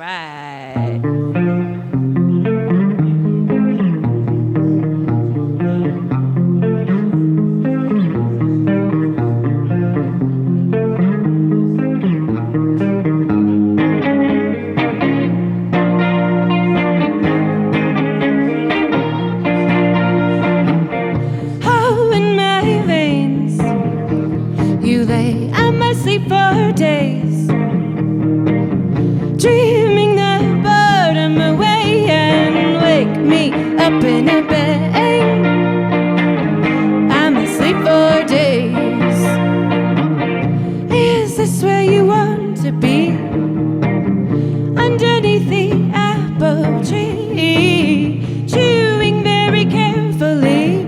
Right. Oh, in my veins, you lay at my sleep for days, dreaming the bottom away and wake me up in a bang. I'm asleep for days. Is this where you want to be? Underneath the apple tree, chewing very carefully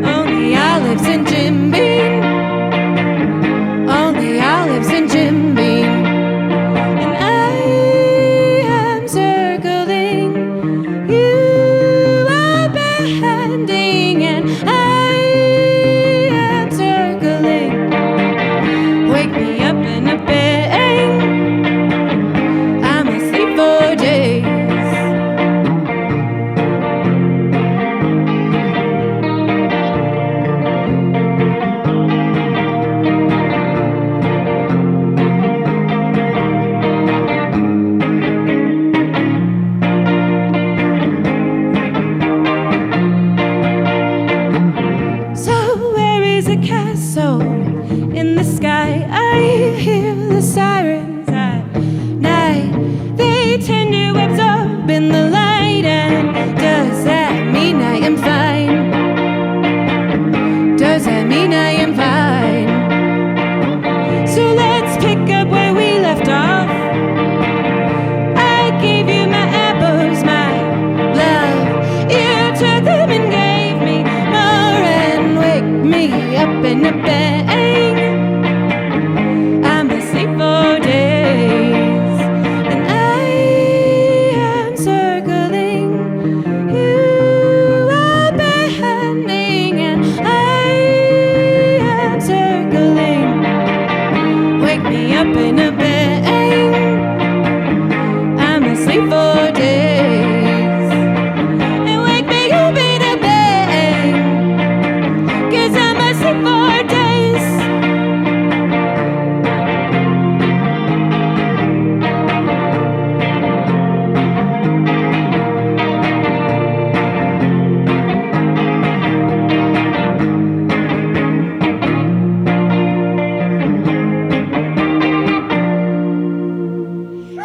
only olives and Jim Beam, only olives and Jim Beam. And I am circling, you are bending, and I am circling. Wake me up in a bang, I'm asleep for days. So where is a castle in the sky? I hear the sirens at night. They tend to absorb in the light. And does that mean I am fine? Does that mean I am fine? So let's pick up where we left off. I gave you my apples, my love. You took them and gave me more and wake me up in a bang. I'm asleep for days, and I am circling. You are bending, and I am circling. Wake me up in a bang. I'm asleep for days. And wake me up in a bang, 'cause I'm asleep for days.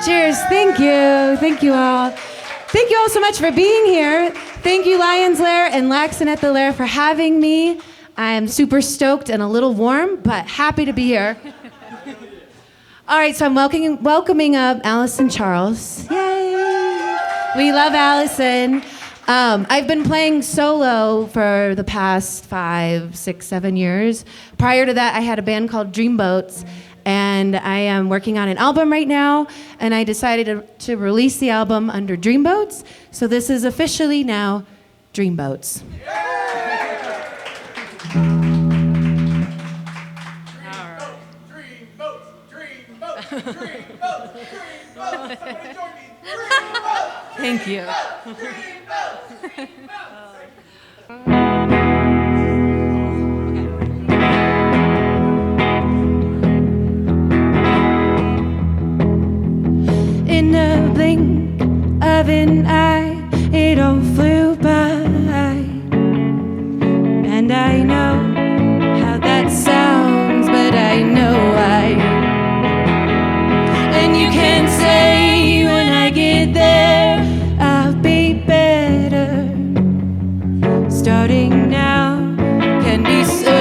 Cheers. Thank you. Thank you all. Thank you all so much for being here. Thank you, Lion's Lair and Laxin at the Lair, for having me. I'm super stoked and a little warm, but happy to be here. All right, so I'm welcoming up Allison Charles. Yay! We love Allison. I've been playing solo for the past 5, 6, 7 years. Prior to that, I had a band called Dreamboats, and I am working on an album right now, and I decided to release the album under Dreamboats, so this is officially now Dreamboats. Thank you. In a blink of an eye, it all flew by. And I know how that sounds, but I know why. And you can say when I get there, I'll be better. Starting now can be so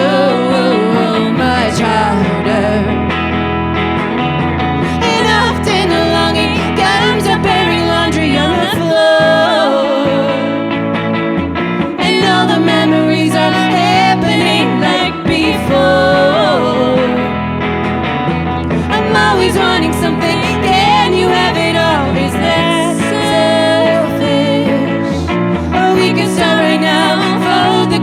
much harder. And often a longing comes up airing laundry on the floor. And all the memories are happening like before. I'm always wanting something, can you have it all? Is that selfish? Or we can start right now, fold the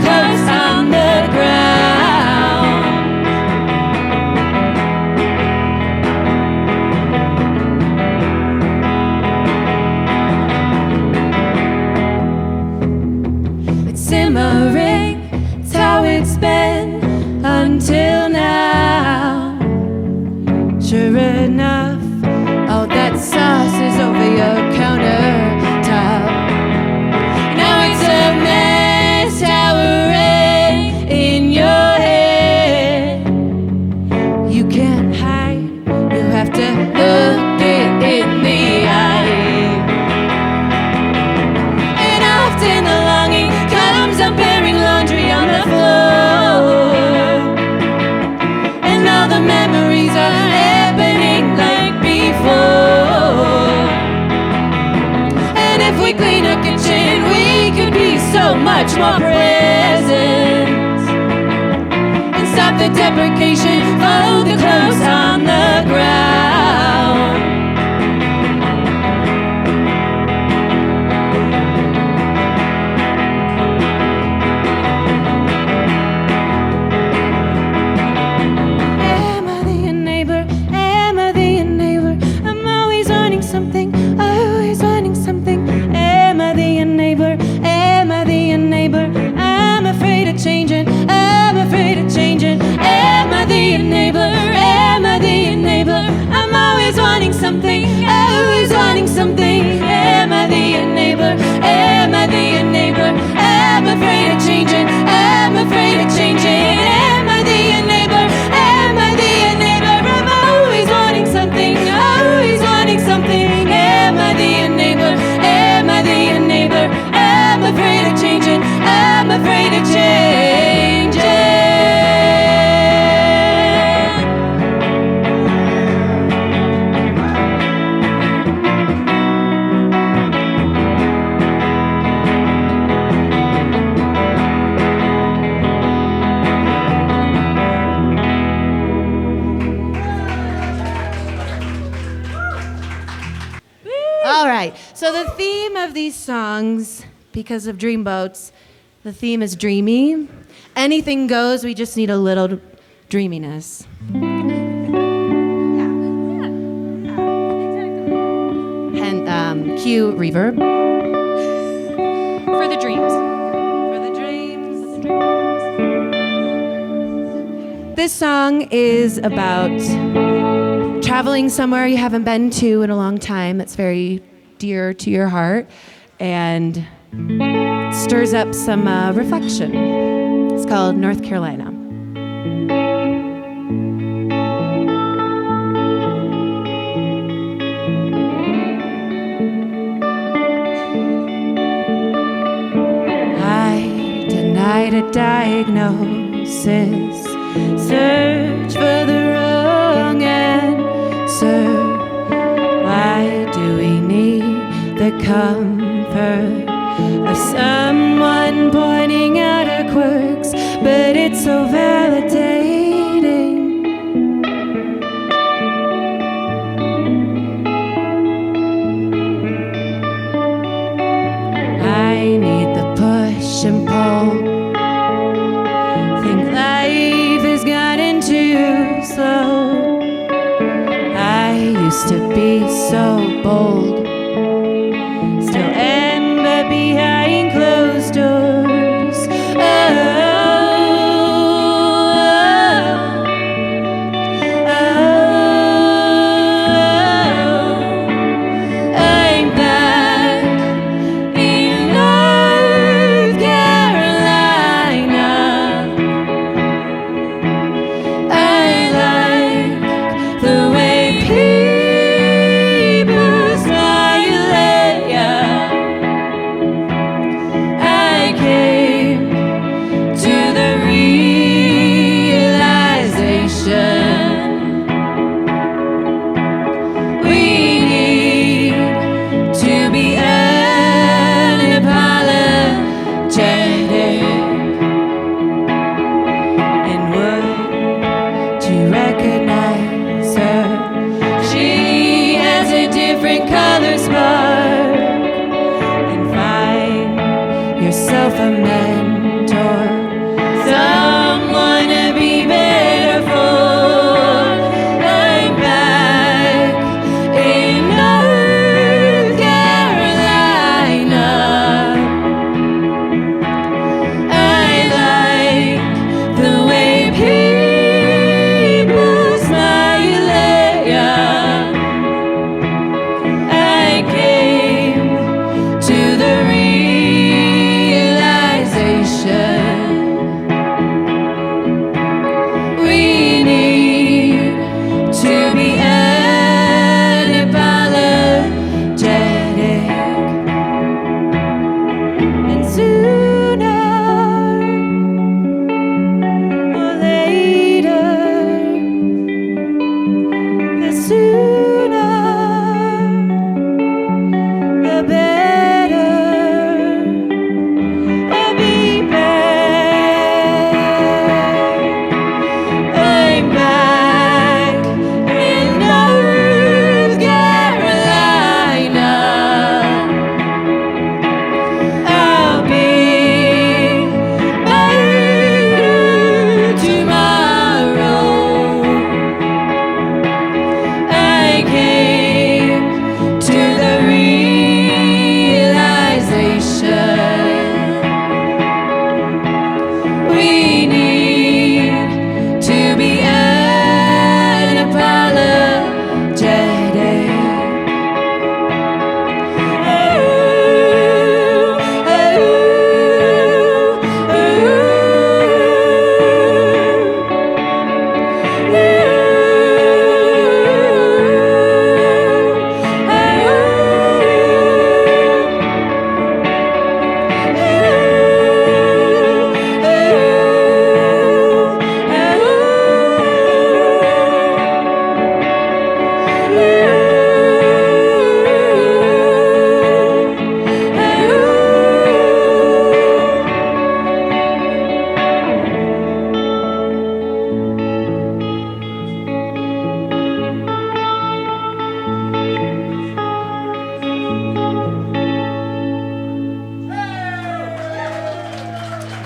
more presents. And stop the deprecation, fold the clothes on the ground. Am I the neighbor? Am I the neighbor? I'm always wanting something, always wanting something. Am I the neighbor? Am I the neighbor? I'm afraid of changing, I'm afraid of changing. Am I the neighbor? Am I the neighbor? I'm always wanting something, always wanting something. Am I the neighbor? Am I the neighbor? I'm afraid of changing, I'm afraid of changing. Am I the neighbor? Am I the neighbor? I'm always wanting something, always wanting something. Am I the neighbor? Am I the neighbor? I'm afraid of changing, I'm afraid of changing. All right, so the theme of these songs, because of Dreamboats, the theme is dreamy. Anything goes, we just need a little dreaminess. And cue reverb. For the dreams. For the dreams. This song is about traveling somewhere you haven't been to in a long time that's very dear to your heart and stirs up some reflection. It's called North Carolina. I denied a diagnosis, search for the wrong answer. Why do we need the comfort of someone pointing out our quirks? But it's so validating. I need the push and pull. Think life has gotten too slow. I used to be so bold, still am, but behind closed doors. I'm back in North Carolina. I like the way people smile.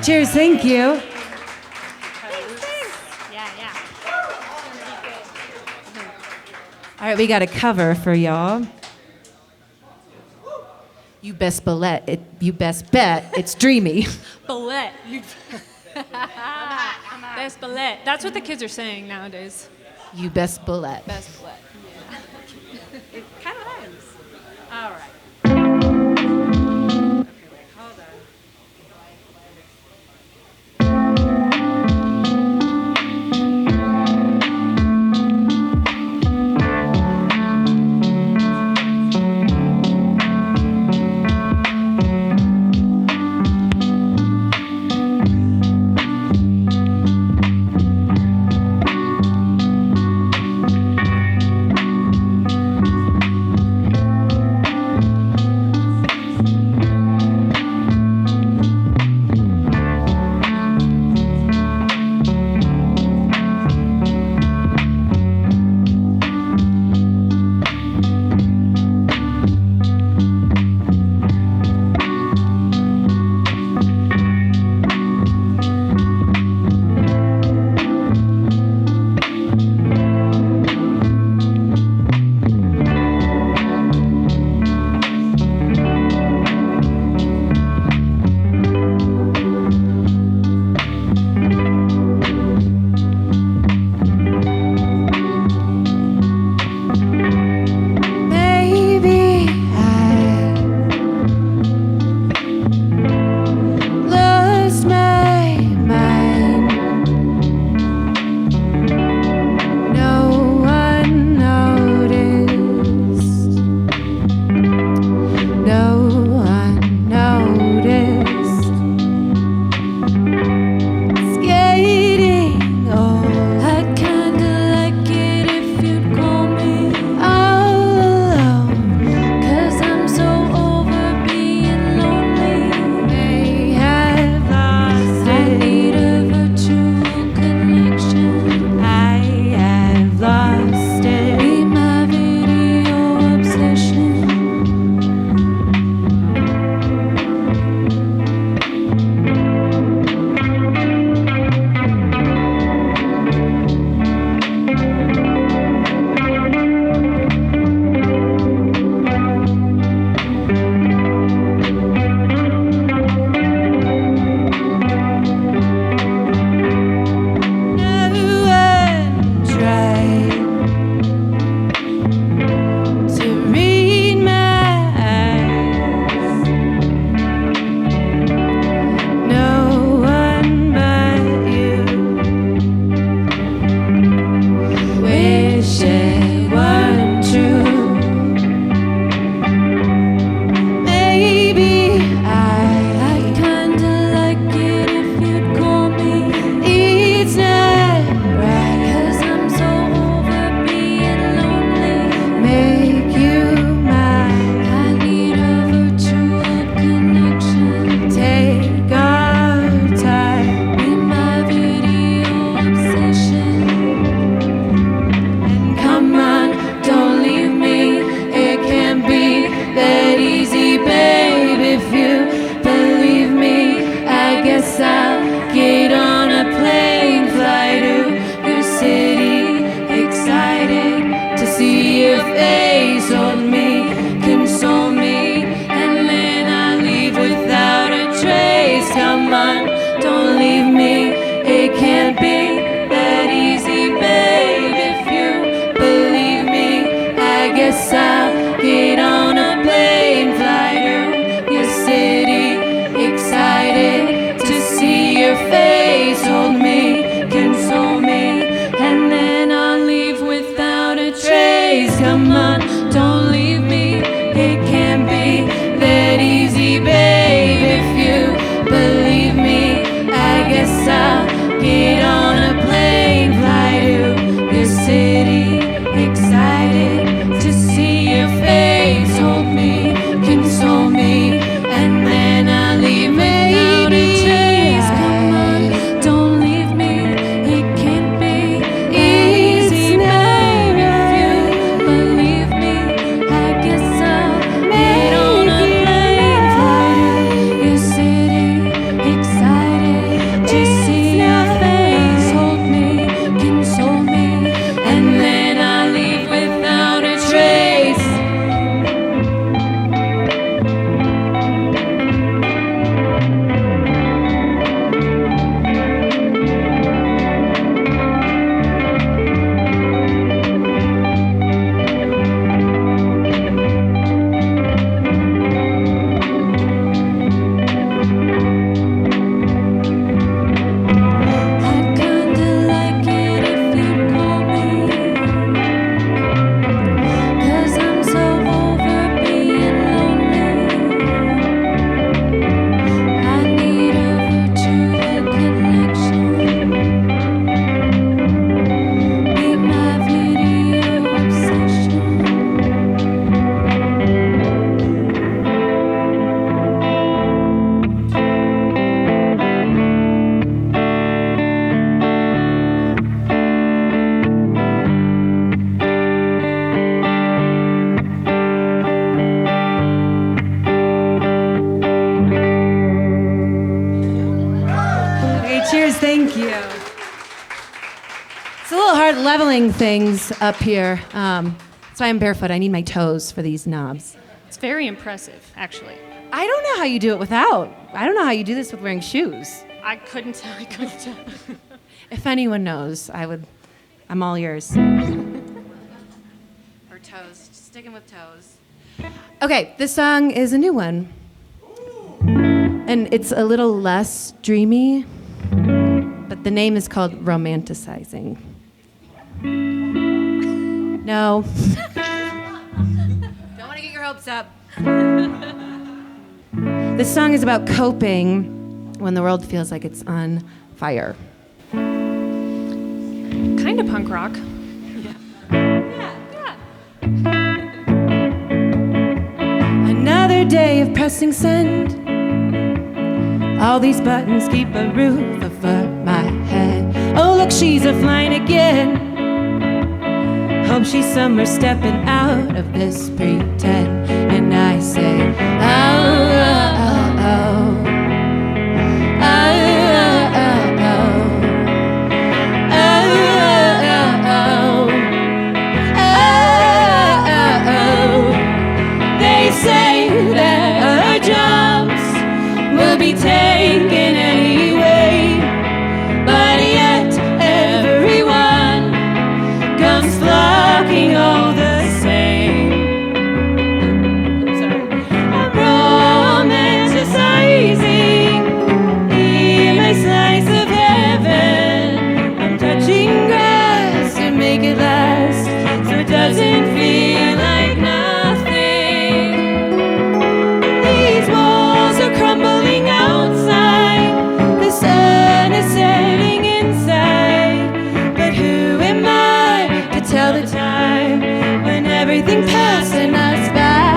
Cheers, thank you. Yeah. All right, we got a cover for y'all. You best bet it's dreamy. Ballet. Best ballet. That's what the kids are saying nowadays. You best ballet. Best ballet. Yeah. It kind of is. All right. Okay, wait, hold on. leveling things up here. That's why I'm barefoot. I need my toes for these knobs. It's very impressive, actually. I don't know how you do it without. I don't know how you do this with wearing shoes. I couldn't tell. If anyone knows, I'm all yours. Or toes. Just sticking with toes. Okay, this song is a new one. And it's a little less dreamy, but the name is called Romanticizing. No. Don't want to get your hopes up. This song is about coping when the world feels like it's on fire. Kind of punk rock. Yeah. Another day of pressing send. All these buttons keep a roof over my head. Oh, look, she's a-flying again. Hope she's somewhere stepping out of this pretend. And I say, oh, oh, oh, oh. Be taken anyway, but yet everyone comes flocking all the same. I'm romanticizing in my slice of heaven. I'm touching grass to make it last, so it doesn't feel like nothing. These walls are crumbling outside, the sun is setting inside. But who am I to tell the time when everything's passing us by?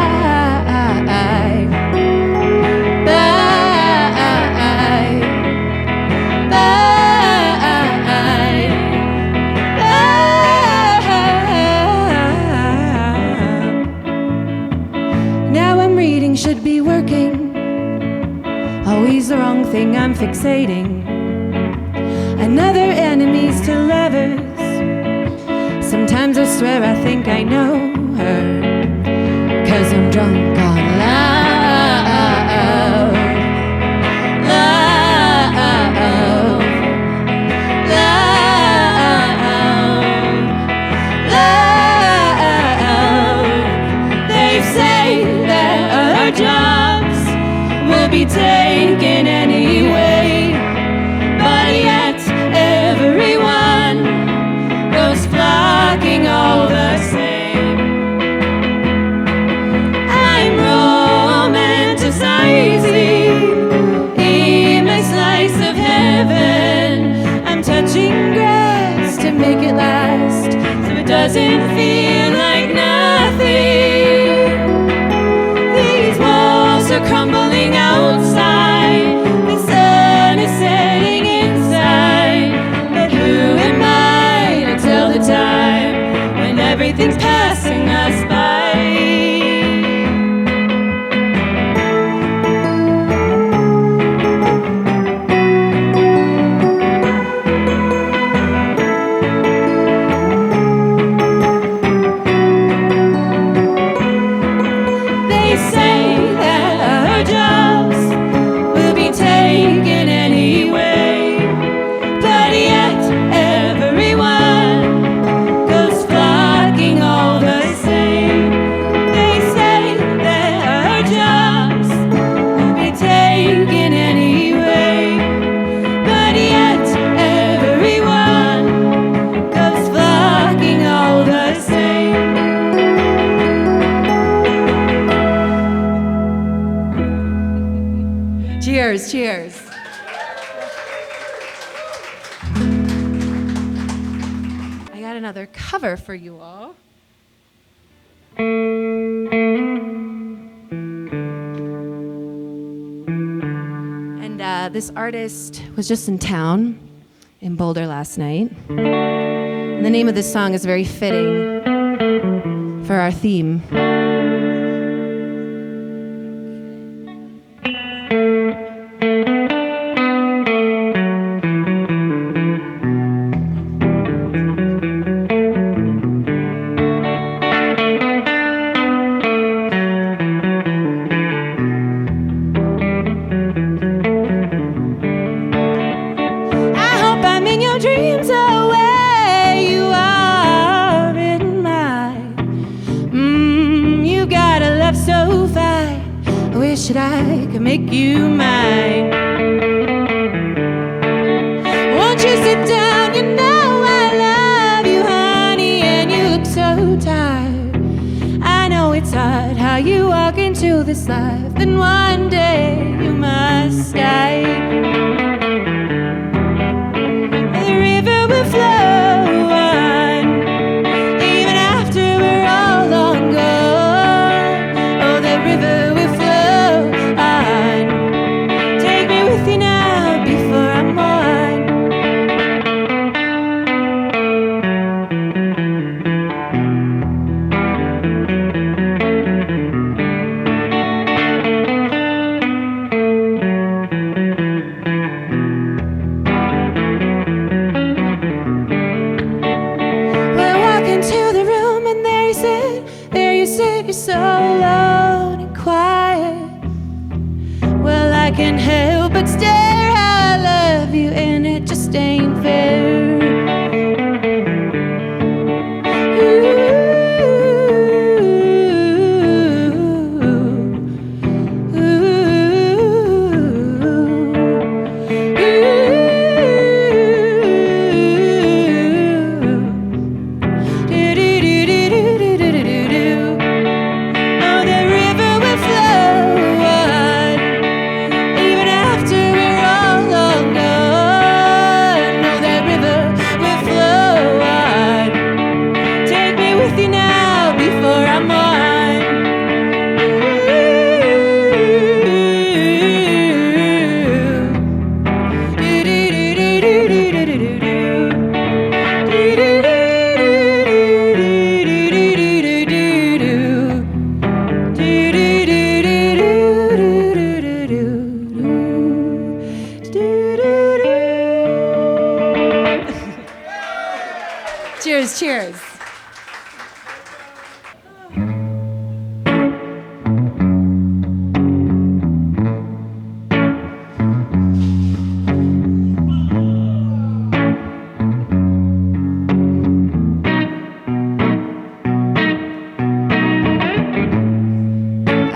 Now I'm reading, should be working. Always the wrong thing I'm fixating. Another enemies to lovers. Sometimes I swear I think I know her, 'cause I'm drunk on love. Love. Love. Love. They say that our jobs will be taken anyway, but yet everyone goes flocking all the same. I'm romanticizing in my slice of heaven. I'm touching grass to make it last, so it doesn't feel like nothing. These walls are crumbling outside, the sun is setting inside. But who am I to tell the time when everything's passing us by? They say that our jobs will be taken anyway, but yet everyone goes flocking all the same. They say that our jobs will be taken anyway, but yet everyone goes flocking all the same. Cheers, cheers. I got another cover for you all. And this artist was just in town in Boulder last night. And the name of this song is very fitting for our theme. wish that I could make you mine. Won't you sit down? You know I love you, honey, and you look so tired. I know it's hard how you walk into this life, then one day you must die. The river will flow on, even after we're all long gone. Oh, the river will flow on. Take me with you now before I'm gone. We're walking to the room and there you sit, you're so alone and quiet. Well, I can't help but stare how I love you, and it just ain't fair. Oh, the river will flow on, even after we're all long gone. Oh, that river will flow on. Take me with you now before I'm on. Cheers, cheers.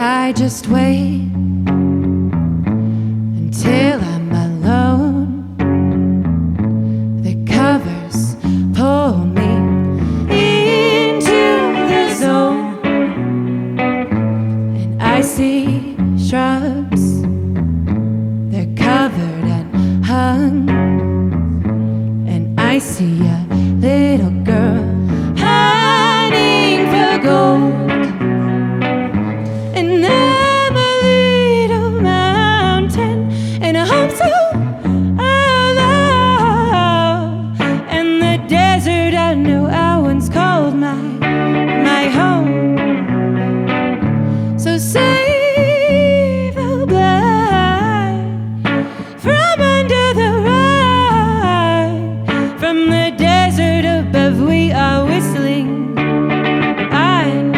I just wait until I'm alone. The covers pull me into the zone, and I see shrubs. They're covered and hung, and I see a little girl hiding for gold. And I'm a little mountain, and I hope so alone. And the desert I know I once called my home. So save the blood from under the rug. From the desert above we are whistling on.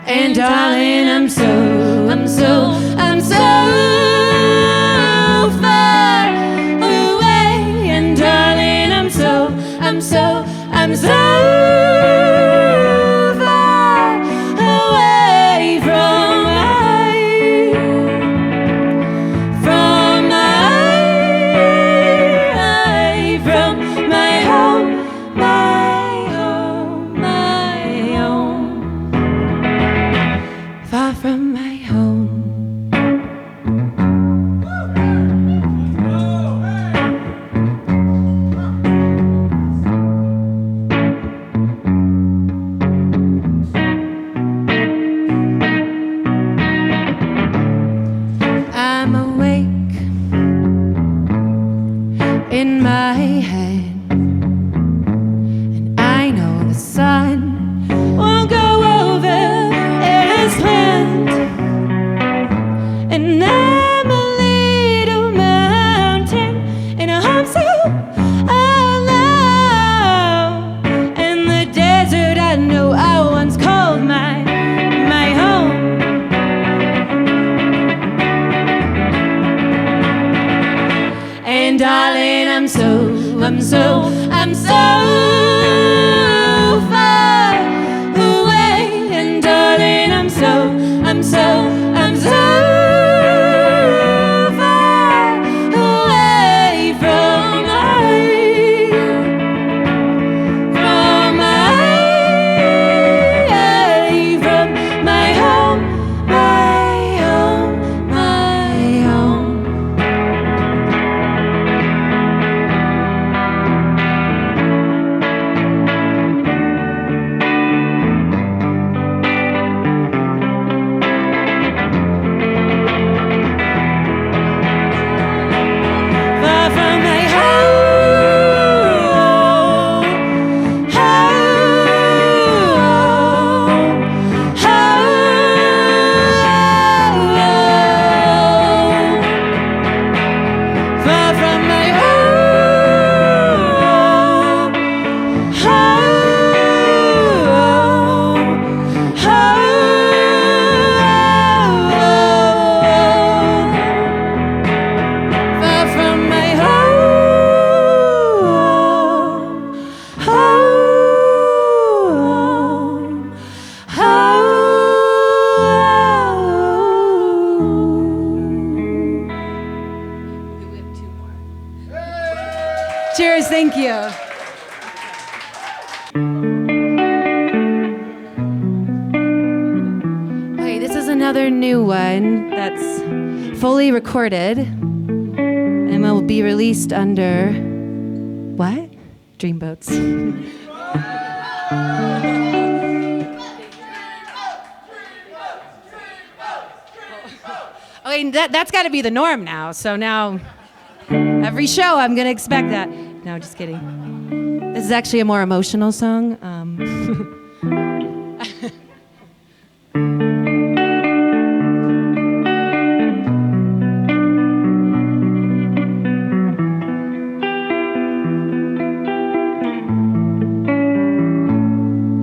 And darling, I'm so far away. And darling, I'm so far away from my home, far from my home. I'm awake in my head, and I know the sun won't go over as planned. And I'm a little mountain, and I hope so alone. And the desert I know I once called my home. And darling, I'm so far Thank you. Okay, this is another new one that's fully recorded and will be released under what? Dreamboats. Okay, that's got to be the norm now. So now, every show I'm gonna expect that. No, just kidding. This is actually a more emotional song.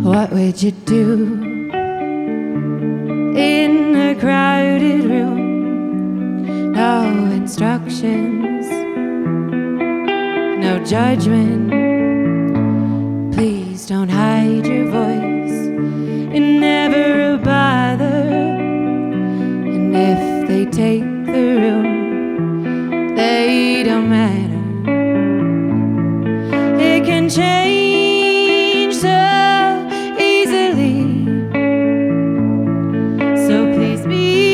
What would you do in a crowded room? No instructions, no judgment. Please don't hide your voice. It never a bother. And if they take the room, they don't matter. It can change so easily. So please be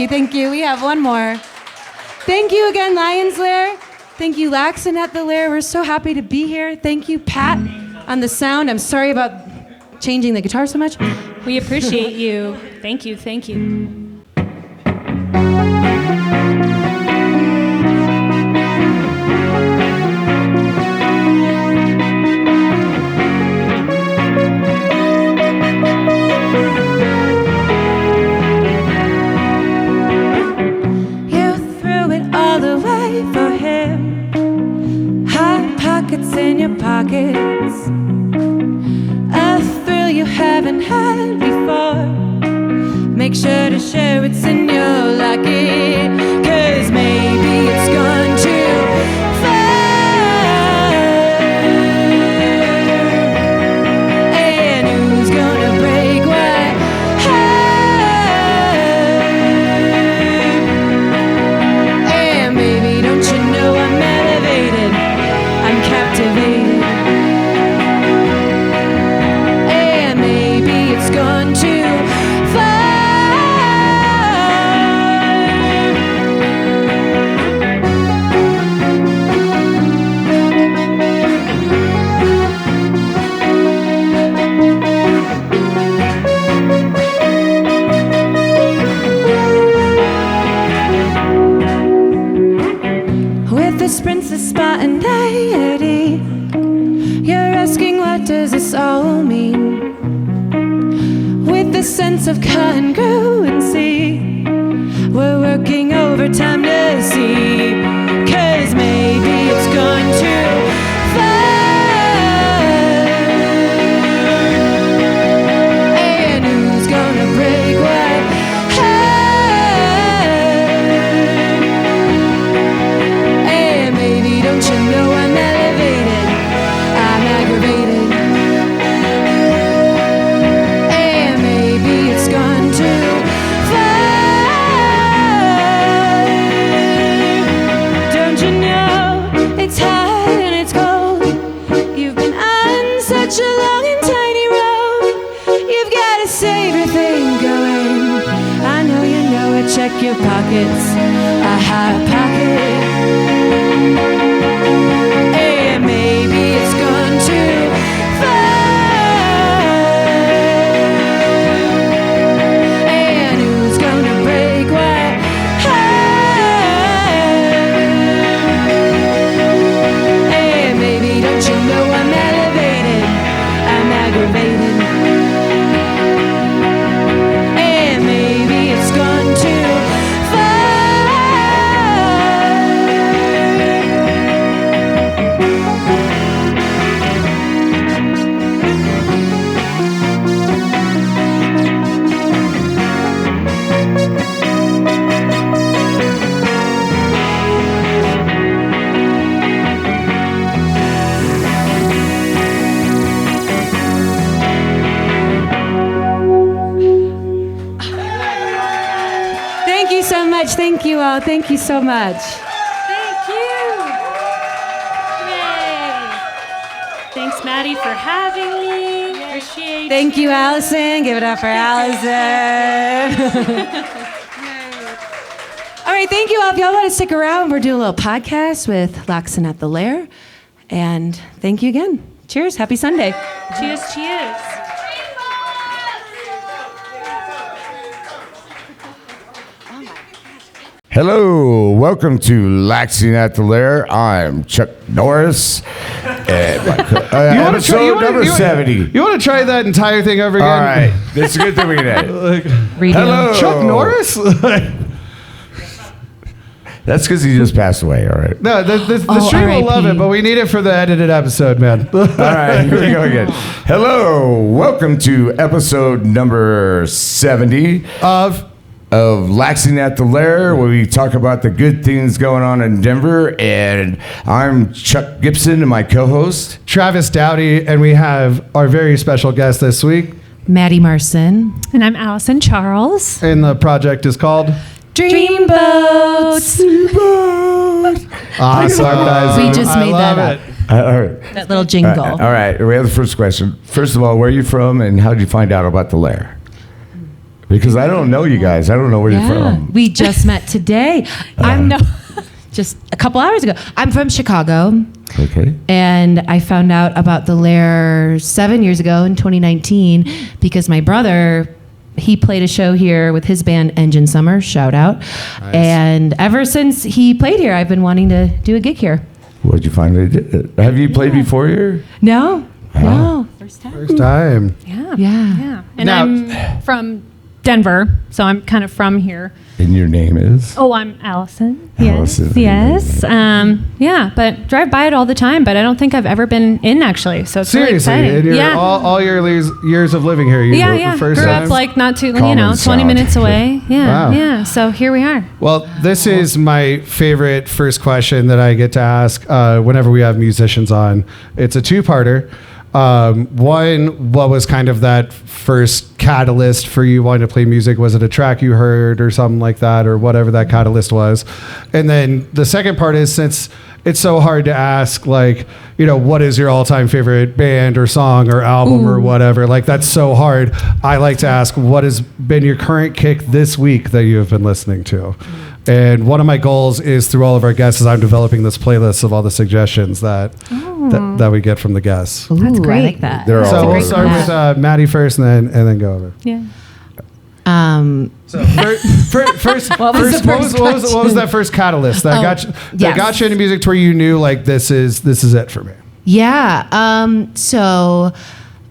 Thank you. We have one more. Thank you again, Lair. Thank you, Laxin at the Lair. We're so happy to be here. Thank you, Pat, on the sound. I'm sorry about changing the guitar so much. We appreciate you. Thank you, thank you. For him, haven't had before. Make sure to share what's in your locket, 'cause maybe it's gone too far. And who's gonna break what heart? And baby, don't you know I'm elevated, I'm captivated. And maybe it's gone too far. With this princess spontaneity, you're asking what does this all mean? With the sense of congruency, we're working overtime to see, 'cause maybe it's gone too far. And who's gonna break what heart? And baby, don't you know I'm elevated, I'm aggravated. And maybe it's gone too far. Don't you know it's hot and it's cold? You've been on such a long and tiny road. You've got to save your thing going. I know you know it. Check your pockets, a hot pocket. And maybe it's gone too far. And who's gonna break what heart? And baby, don't you know I'm elevated, I'm aggravated. And maybe it's gone too far. Thank you so much. Thank you all. Thank you so much. Thank you. Yay. Thanks, Maddy, for having me. Appreciate Thank you, Allison. Give it up for Allison. All right, thank you all. If y'all want to stick around, we're doing a little podcast with Laxin at the Lair. And thank you again. Cheers. Happy Sunday. Cheers, cheers. Hello, welcome to Laxin at the Lair. I'm Chuck Norris. And episode number 70. You want to try that entire thing over again? All right, that's a good thing we can edit. Hello. Chuck Norris? That's because he just passed away, all right? No, the stream will love it, but we need it for the edited episode, man. All right, here we go again. Hello, welcome to episode number 70 of Laxin at the Lair, where we talk about the good things going on in Denver. And I'm Chuck Gibson and my co-host, Travis Dowdy, and we have our very special guest this week. Maddy Marsan. And I'm Allison Charles. And the project is called Dreamboats. Awesome, guys. We just made that up. all right. That little jingle. All right, we have the first question. First of all, where are you from and how did you find out about the Lair? Because I don't know you guys. I don't know where you're from. We just met today. Just a couple hours ago. I'm from Chicago. Okay. And I found out about the Lair 7 years ago in 2019 because my brother, he played a show here with his band Engine Summer, shout out. Nice. And ever since he played here, I've been wanting to do a gig here. What'd you finally do? Have you played before here? No. Oh. No. First time. Yeah. Yeah. Yeah. And Now- I'm from Denver, so I'm kind of from here. And your name is? Oh, I'm Allison. Allison. Yes. Yeah, but drive by it all the time, but I don't think I've ever been in actually. So it's really Seriously, exciting. in your, Yeah. all your years of living here, you Yeah, were yeah. the first Grew time? up like not too, Common 20 sound. minutes away. Yeah, Wow. yeah. So here we are. Well, this is my favorite first question that I get to ask whenever we have musicians on. It's a two-parter. One, what was kind of that first catalyst for you wanting to play music? Was it a track you heard or something like that, or whatever that catalyst was? And then the second part is, since it's so hard to ask, like, you know, what is your all-time favorite band or song or album or whatever? Like, that's so hard. I like to ask, what has been your current kick this week that you have been listening to? And one of my goals is, through all of our guests, is I'm developing this playlist of all the suggestions that we get from the guests. That's great. I like that. They're So all we'll over. start with Maddy first, and then go over. Yeah. So first, what was that first catalyst that got you into music to where you knew, like, this is it for me? Yeah. So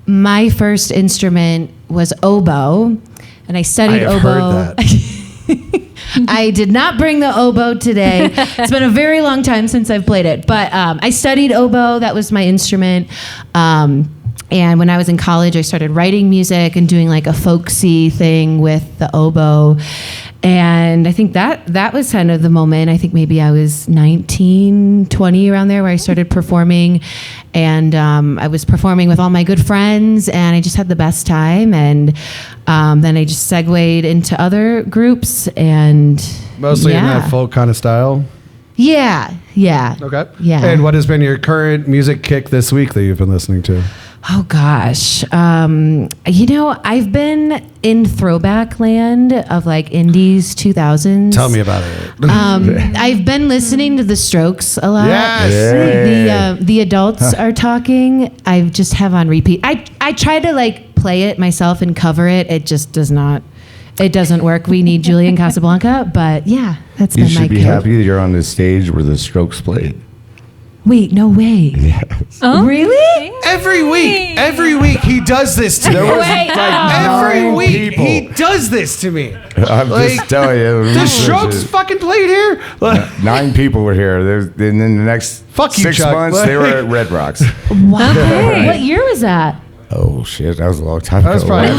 my first instrument was oboe, and I studied I have oboe. heard that. I did not bring the oboe today. It's been a very long time since I've played it, but I studied oboe. That was my instrument. And when I was in college, I started writing music and doing like a folksy thing with the oboe. And I think that was kind of the moment. I think maybe I was 19, 20, around there, where I started performing. And I was performing with all my good friends, and I just had the best time. And then I just segued into other groups, and Mostly in that folk kind of style. Yeah. Okay. Yeah. And what has been your current music kick this week that you've been listening to? Oh gosh. You know, I've been in throwback land of like indies 2000s. Tell me about it. I've been listening to The Strokes a lot. Yes. The adults are talking. I just have on repeat. I try to like play it myself and cover it. It just does not. It doesn't work. We need Julian Casablanca, but yeah, that's You been my should be kick. happy that you're on the stage where the Strokes played. Wait, no way. Yes. Oh, Really? Every week he does this to me. Every nine week people. he does this to me. I'm Like, just telling you. The Strokes fucking played here. 9 people were here. And then the next Fuck you, 6 Chuck. months, they were at Red Rocks. Wow. What year was that? Oh, shit. That was a long time That was ago. probably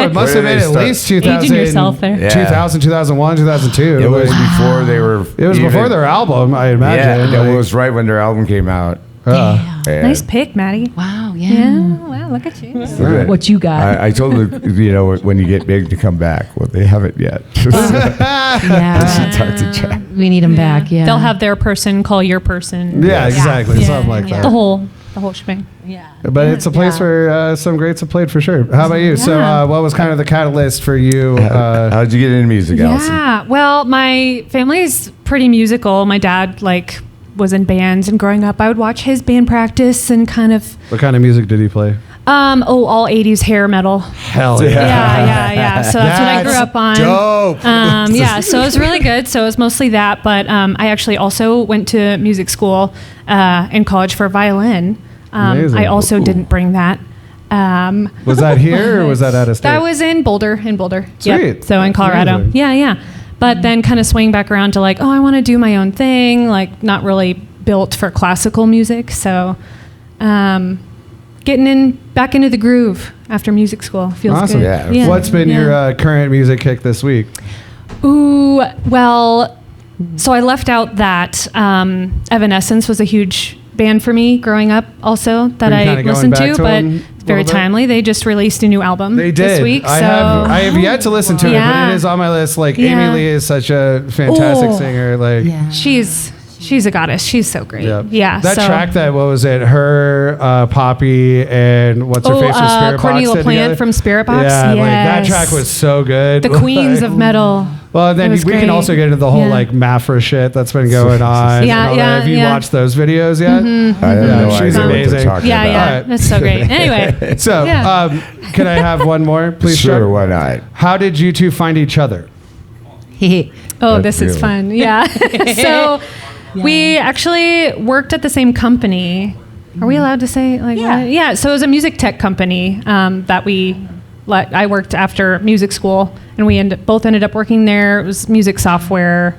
it must have been at least 2000, Aging yourself there. Yeah. 2000, 2001, 2002. It was before they were. It was before their album, I imagine. Yeah, it was right when their album came out. Damn. And Nice pick, Maddie. Wow, Yeah. yeah. Wow, look at you. What you got? I told them, you know, when you get big to come back. Well, they haven't yet. Yeah. Talk to Jack. We need them back, yeah. They'll have their person call your person. Yeah, exactly. Yeah, Something like yeah. that. The whole shebang. Yeah. But it's a place where some greats have played for sure. How about you? So what was kind of the catalyst for you? How'd you get into music, Allison? Yeah. Well, my family's pretty musical. My dad was in bands, and growing up, I would watch his band practice and kind of What kind of music did he play? all 80s hair metal. Hell Yeah. So that's what I grew up on. Dope. Yeah, so it was really good. So it was mostly that, but I actually also went to music school in college for violin. Amazing. I also didn't bring that. Was that here or was that out of state? That was in Boulder. Sweet. Yep. So in Colorado. Amazing. Yeah. But then kind of swing back around to like, I want to do my own thing, like not really built for classical music. So getting back into the groove after music school feels Awesome. good. Yeah. What's been your current music kick this week? Ooh, well, so I left out that Evanescence was a huge band for me growing up also that Were you I kinda going listened back to, to but them it's very a little bit? timely. They just released a new album They did. this week. I have yet to listen to it, but Yeah. it is on my list. Like Yeah. Amy Lee is such a fantastic Oh. singer. Like Yeah. She's a goddess. She's so great. Yeah. That so, track that what was it? Her, Poppy, and what's her face from Spirit Courtney Box did LaPlante together? from Spirit Box. Yeah, like that Yes. track was so good. the queens Like, of metal. Well, and then It we was can great. also get into the whole Yeah. like Mafra shit that's been going on. Yeah, and all yeah, that. Have you yeah. watched those videos yet? I have no she's idea what amazing. they're talking Yeah, about. yeah. Alright. That's so great. Anyway. So, Yeah. can I have one more, please? Sure, Chuck? why not? How did you two find each other? Oh, That's this is really- fun. Yeah. So we actually worked at the same company. Are we allowed to say like Yeah. that? Yeah. So it was a music tech company that we I worked after music school, and we both ended up working there. It was music software.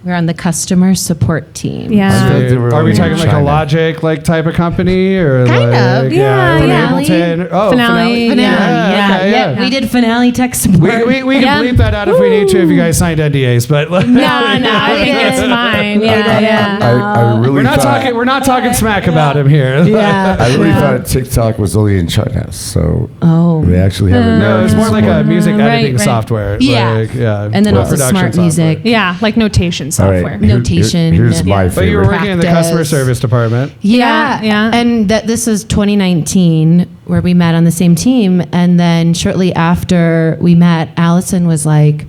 We're on the customer support team. Yeah. Are we talking like a Logic like type of company or Kind like, of. Yeah, from yeah. Ableton? Oh, Finale. Finale. Yeah, okay, Yeah. We did finale tech support. We can Yeah. bleep that out if we need to if you guys signed NDAs, but No, I think it's fine. Yeah. I really we're not thought, talking. We're not talking smack about him here. Yeah. I really thought TikTok was only in China, so Oh. they actually have it. No, it's more like a music Right, editing right. software. Yeah. Like, yeah. And then Well, also production smart software. music. Yeah, like notation All right, software. Notation. Here's my Yeah. But you were favorite. working in the Practice. customer service department. Yeah, Yeah. And this is 2019 where we met on the same team. And then shortly after we met, Allison was like,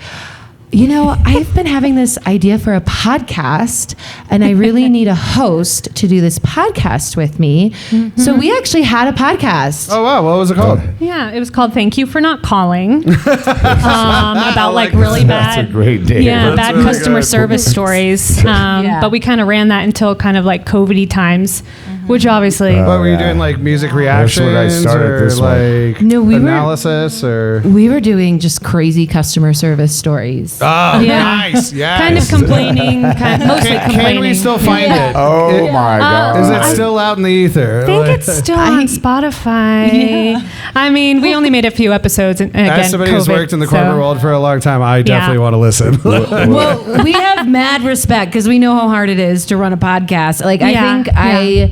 I've been having this idea for a podcast, and I really need a host to do this podcast with me. Mm-hmm. So we actually had a podcast. Oh wow, what was it called? Yeah, it was called "Thank You for Not Calling," about like really That's bad. a great name. Yeah, That's bad really customer good. service stories. Yeah. But we kind of ran that until kind of like COVID-y times, which obviously. What were you yeah. doing, like music That's reactions what I started or this one. like No, we were- analysis or? We were doing just crazy customer service stories. Oh, Yeah. nice. Yes. kind of complaining, mostly Can complaining. we still find it? Oh my God! Is it still out in the ether? I think Like- it's still on Spotify. I mean, we only made a few episodes. And again, As somebody who's COVID, worked in the corporate so- world for a long time, I definitely want to listen. Well, we have mad respect because we know how hard it is to run a podcast. Like, I think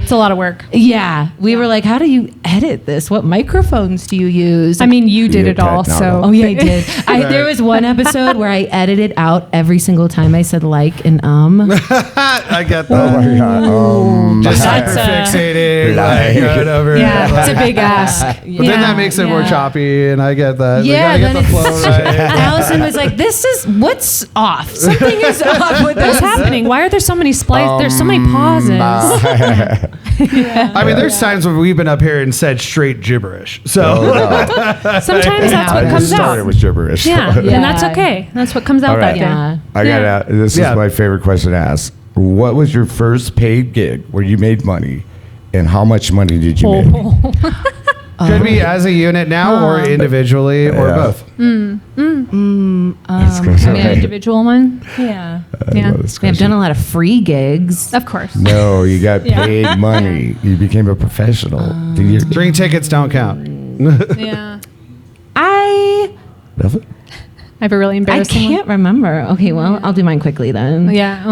it's a lot of work. we were like, how do you edit this? What microphones do you use? I mean, you did Yeah, it all, Pat so. oh yeah, I did. There was one episode where I edited out every single time I said like and I get Oh that. my God! Just That's, hyperfixating, like, Like- whatever. Yeah, it's a big ask. But then that makes it more choppy, and I get that. Yeah, we gotta then get the flow right. Allison was like, what's off? Something is off with What's this. happening? Why are there so many there's so many pauses. I mean, there's times when we've been up here and said straight gibberish. So Sometimes that's I what just comes started out. with gibberish. Yeah, Yeah. and that's okay. That's what comes out All right. that Yeah. day. I got this Yeah. is my favorite question to ask. What was your first paid gig where you made money, and how much money did you make? could be as a unit now or individually or Yeah. both. I mean, an individual one. Yeah. Yeah, I've done a lot of free gigs. of course. No, you got paid money. You became a professional. Did you? Drink tickets don't count. Yeah, I Nothing? I have a really embarrassing can't remember. Okay, well, I'll do mine quickly then. one. Yeah.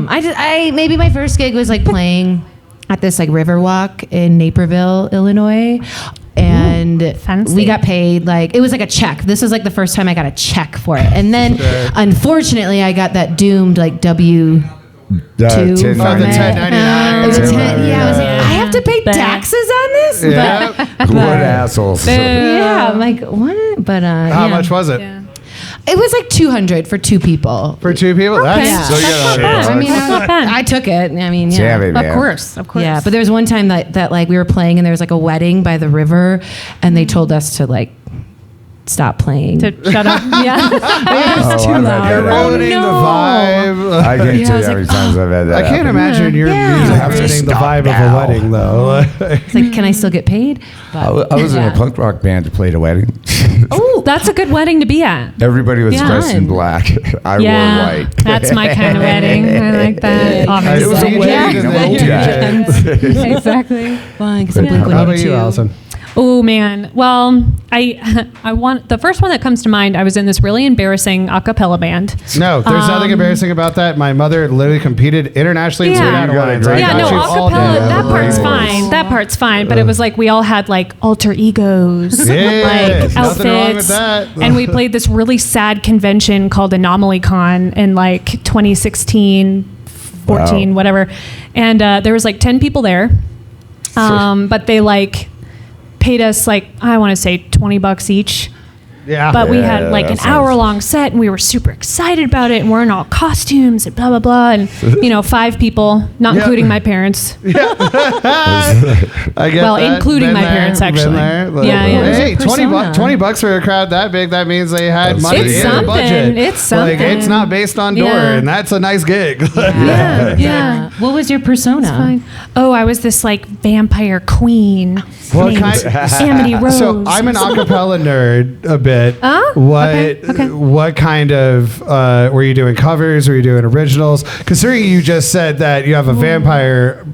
I maybe my first gig was like playing at this like Riverwalk in Naperville, Illinois. And fancy. we got paid like it was like a check. This was like the first time I got a check for it. And then unfortunately I got that doomed like W two from the it. 1099. It was 1099. yeah, I was like, I have to pay But- taxes on this? Yeah. What assholes. Yeah, I'm like, what? But How much was it? Yeah. it was like 200 for two people. For two people? That's Yeah. So you That's got not bad. I mean, That's not bad. I took it. I mean, yeah. Damn it, man. Of course. Yeah, but there was one time that like we were playing and there was like a wedding by the river, and they told us to like stop playing. To shut up. Yeah. Oh, too I've had loud. that. You're ruining the vibe. I can't Yeah, tell I you was how many like, times I've had that. I can't happen. imagine your Yeah. music You have to ruining the stop vibe now. of a wedding, though. It's like, can I still get paid? But, I was in yeah. a punk rock band that played a wedding. Oh, that's a good wedding to be at. Everybody was Yeah. dressed in black. I Yeah. wore white. That's my kind of wedding. I like that. It was a Obviously. wedding and then Yeah. Exactly. Fine, 'cause I'm Blink How about you, 182. Allison? Oh man. Well, I want the first one that comes to mind. I was in this really embarrassing a cappella band. No, there's nothing embarrassing about that. My mother literally competed internationally in Yeah. Sweet Out You gotta Weddings. drink I Yeah, got no, you all acapella. day. That part's Right. fine. That part's fine. But it was like we all had like alter egos, Yeah, like nothing outfits, wrong with that. and we played this really sad convention called Anomaly Con in like 2016, 14, Wow. whatever. And there was like 10 people there, but they like paid us like I want to say $20 each. Yeah. But we had Yeah, like an that sounds- hour-long set, and we were super excited about it, and we're in all costumes and blah blah blah, and 5 people, not Yeah. including my parents. I get Well, that. including Been my there, parents, been actually. there. Yeah, yeah. Hey, Who's your persona? $20 for a crowd that big, that means they had money It's in the something. budget. It's something. Like, it's not based on door, Yeah. and that's a nice gig. Yeah. What was your persona? Fine. Oh, I was this like vampire queen What named kind- Amity Rose. So I'm an acapella nerd a bit. Oh, What okay. what kind of were you doing covers? Were you doing originals? Considering you just said that you have a vampire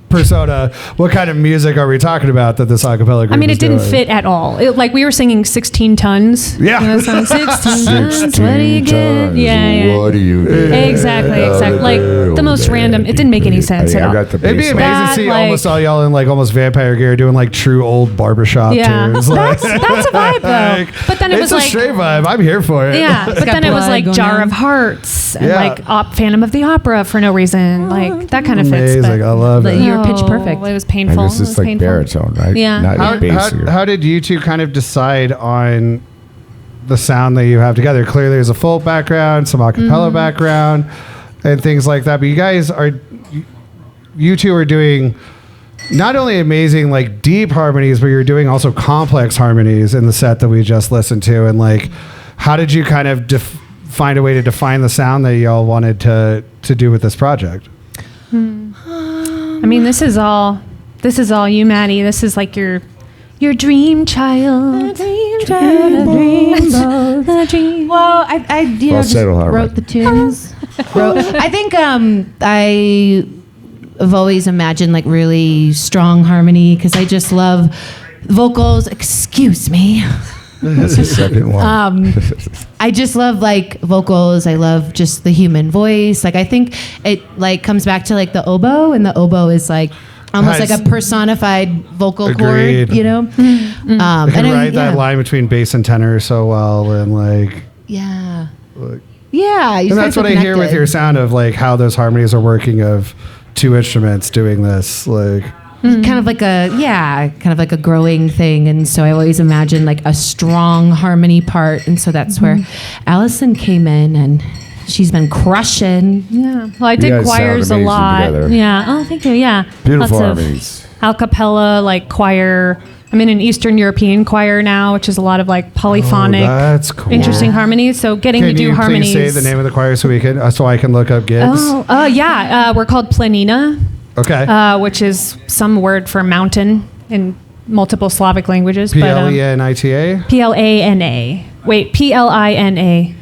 persona, what kind of music are we talking about that this acapella group I mean, is it didn't doing? fit at all. Like we were singing 16 tons. Yeah. You know, the song, 16 tons. What do you get? Yeah. What do you get? Exactly. Like the most random. It didn't make any sense at I all. got the It'd be bass amazing line. to see That, almost like- all y'all in like almost vampire gear doing like true old barbershop Yeah, tunes. that's a vibe though. But then it it's was a like, straight vibe. I'm here for it. yeah. But got then it was blood like going Jar on. of Hearts and Yeah. like Phantom of the Opera for no reason. Like that kind of fits. Amazing. But I love But it. you were pitch No, perfect. It was I painful. guess It it's was like painful. baritone, right? Yeah. Not How, bass. how did you two kind of decide on the sound that you have together? Clearly, there's a folk background, some acapella Mm-hmm. background, and things like that. But you two are doing not only amazing, like deep harmonies, but you're doing also complex harmonies in the set that we just listened to. And like, how did you kind of find a way to define the sound that y'all wanted to do with this project? I mean, this is all you, Maddie. This is like your dream child. Well, I Falsetto harmony. wrote the tunes. I think I have always imagined like really strong harmony because I just love vocals. Excuse me. That's the second one. I just love like vocals. I love just the human voice. Like I think it like comes back to like the oboe, and the oboe is like almost Nice. like a personified vocal Agreed. chord. You know. You can I- write that line between bass and tenor so well, and like. Yeah. Yeah. And that's what I hear with your sound of like how those harmonies are working of two instruments doing this. Like, kind of like a growing thing, and so I always imagine like a strong harmony part, and so that's where Allison came in, and she's been crushing. Yeah. Well, I You did guys choirs a sound amazing lot. together. Yeah. Oh, thank you. Yeah. Beautiful Lots harmonies. of a cappella, like choir. I'm in an Eastern European choir now, which is a lot of like polyphonic, that's cool. interesting Yeah. harmonies. So getting to Can do you harmonies. please say the name of the choir so I can look up gigs? Oh, yeah. We're called Planina, Okay. which is some word for mountain in multiple Slavic languages. PLENITA. Plana. Wait, Plina.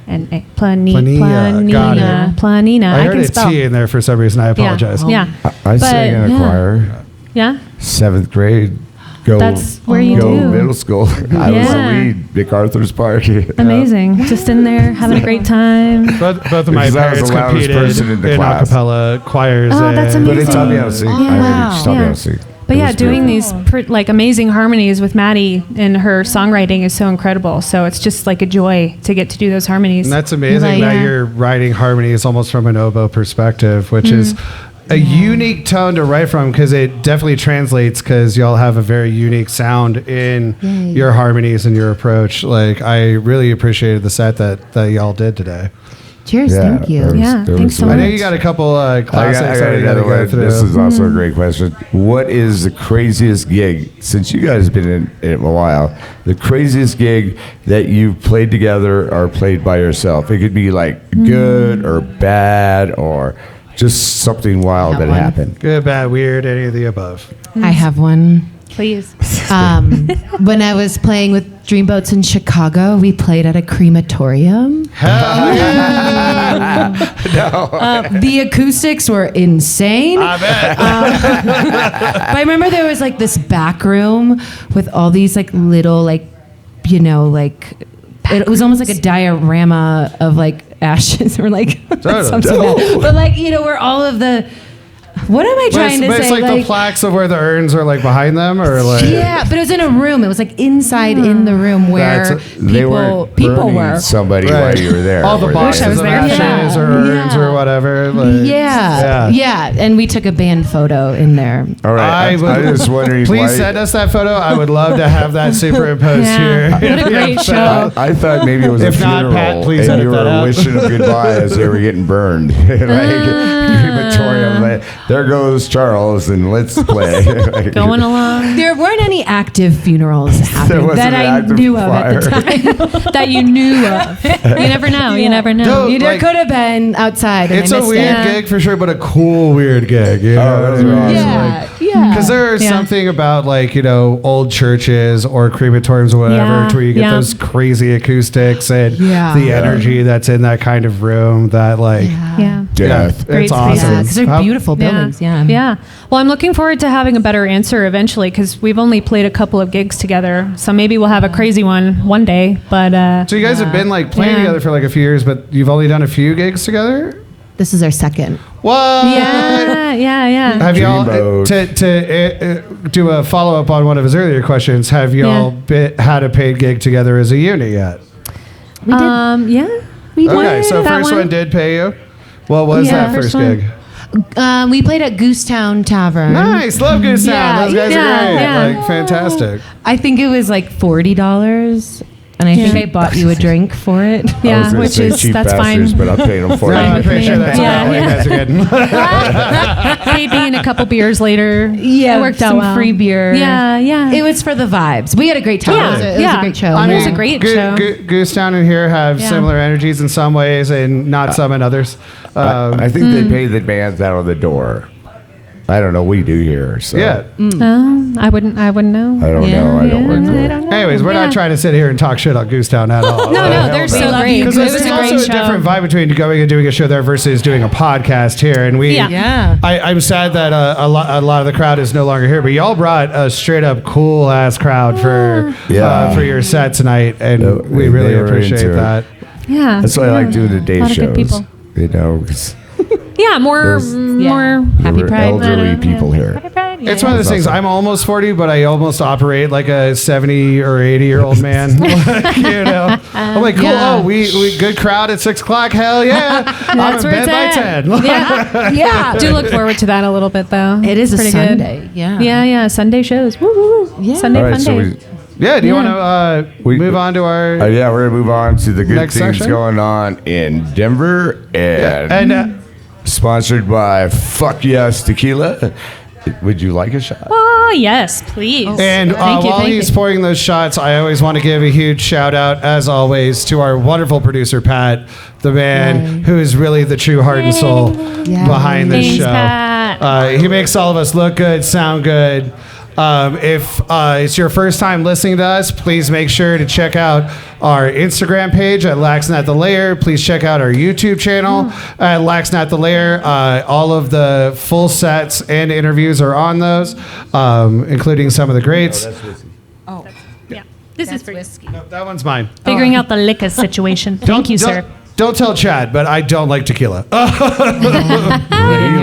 Planina. Got it. Planina. I I heard can a spell. T in there for some reason. I apologize. Yeah. I sang in a yeah. choir, Yeah. 7th grade. Go, That's where you go do. middle school. I was the Yeah. lead, MacArthur's Park. Amazing. Just in there having a great time. Both of my Because I was parents the loudest competed person in the class. acapella choirs. Oh, that's and- But they amazing. taught me how to sing. Oh, I really wow. just taught me Yeah. how to sing. But It yeah, was doing beautiful. these like amazing harmonies with Maddy and her songwriting is so incredible. So it's just like a joy to get to do those harmonies. And that's amazing Like, that yeah. you're writing harmonies almost from an oboe perspective, which is a unique tone to write from because it definitely translates because y'all have a very unique sound in Yay. your harmonies and your approach. Like, I really appreciated the set that y'all did today. Cheers, Yeah, thank you. there was- Yeah, there thanks was so I some- know much. you got a couple I classics got that we gotta another go one. through. This is also a great question. What is the craziest gig, since you guys have been in it a while, the craziest gig that you've played together or played by yourself? It could be like good or bad or just something wild Got that one. happened. Good, bad, weird, any of the above. I have one. Please. When I was playing with Dreamboats in Chicago, we played at a crematorium. Hell yeah! The acoustics were insane. I bet. But I remember there was like this back room with all these like little like, you know, like it was almost like a diorama of like ashes or like sounds so bad. But like, you know, where all of the What am I trying to But say? it's like the plaques of where the urns are like behind them, or like. Yeah, but it was in a room. It was like inside in the room where They weren't people burning were. somebody Right. while you were there. All the were they? boxes I was of there. ashes or urns or whatever. Like, Yeah. And we took a band photo in there. All right. I was just wondering. Please why, send us that photo. I would love to have that superimposed here. What a great show. I thought maybe it was If a not, funeral, Pat, please and edit you that were out. wishing them goodbye as they were getting burned. Crematorium. Like, there goes Charles, and let's play. Like, Going along. There weren't any active funerals happening wasn't that an I active knew of at the time. That you knew of. You never know. You never know. No, There like, could have been outside. And it's I a missed weird it. gig for sure, but a cool weird gig. You know? that's awesome. Yeah. Because there's Yeah. something about like, you know, old churches or crematoriums or whatever, Yeah, to where you get yeah. those crazy acoustics and Yeah. the energy that's in that kind of room that like, Yeah. Death. Great it's spaces. awesome. Yeah, because they're beautiful buildings. Yeah. Yeah. Well, I'm looking forward to having a better answer eventually because we've only played a couple of gigs together. So maybe we'll have a crazy one day. But So you guys have been like playing Yeah. together for like a few years, but you've only done a few gigs together? This is our second. What? yeah. Have y'all Dreamboats. to do a follow up on one of his earlier questions? Have y'all had a paid gig together as a unit yet? We did. Yeah. We did. Okay, so that first one did pay you. What was Yeah, that first first one. gig? We played at Goosetown Tavern. Nice, love Good Sound. Yeah, Those guys yeah, are great, yeah. like fantastic. I think it was like $40, and I think I bought you a drink for it. I was Yeah, gonna which say is cheap that's bastards, fine. but I'm paying them for No, it. I'm pretty sure that's Yeah, about what you yeah. guys are getting. Paid me in a couple beers later. Yeah, it worked out some well. free beer. Yeah. It was for the vibes. We had a great time. Yeah, It was a yeah. great show. I mean, it was Yeah. a great show. Goosetown and here have Yeah. similar energies in some ways and not some in others. I think they pay the bands out of the door. I don't know. We do here. So Yeah. I wouldn't know. I don't know. I don't work I there. don't know. Anyways, we're Yeah. not trying to sit here and talk shit on Goosetown at all. No, they're so great. It Because was there's a also great a show. different vibe between going and doing a show there versus doing a podcast here. And we, Yeah. I'm sad that a lot of the crowd is no longer here, but y'all brought a straight up cool ass crowd for your set tonight, and No, we really they were appreciate into it. that. Yeah. That's why I like doing the day A lot of good shows. people. You know, 'cause Yeah, more There's- more there Happy were Pride. elderly people here. Happy Pride. Yeah. It's one of those things. awesome. I'm almost 40, but I almost operate like a 70 or 80-year-old man. Like, you know, I'm like, cool. Yeah. Oh, we good crowd at 6 o'clock. Hell yeah! I'm That's in where bed by it's at. 10. Yeah. Yeah. Do look forward to that a little bit though. It is a Pretty Sunday. Good. Yeah. Yeah. Sunday shows. Woo, woo, woo. Yeah. Sunday All right, fun so day. Yeah. Do you Yeah. want to move on to our? yeah, we're gonna move on to the good Next things section? going on in Denver, and, And sponsored by Fuck Yes Tequila. Would you like a shot? Oh yes, please. And Thank you, while thank he's you. pouring those shots, I always want to give a huge shout out, as always, to our wonderful producer Pat, the man who is really the true heart and soul Yay. behind this Thanks, show. Pat. He makes all of us look good, sound good. If it's your first time listening to us, please make sure to check out our Instagram page at Laxin at the Lair. Please check out our YouTube channel at Laxin at the Lair. All of the full sets and interviews are on those, including some of the greats. Yeah. This is for you. No, that one's mine. Figuring out the liquor situation. Thank you, sir. Don't tell Chad, but I don't like tequila. He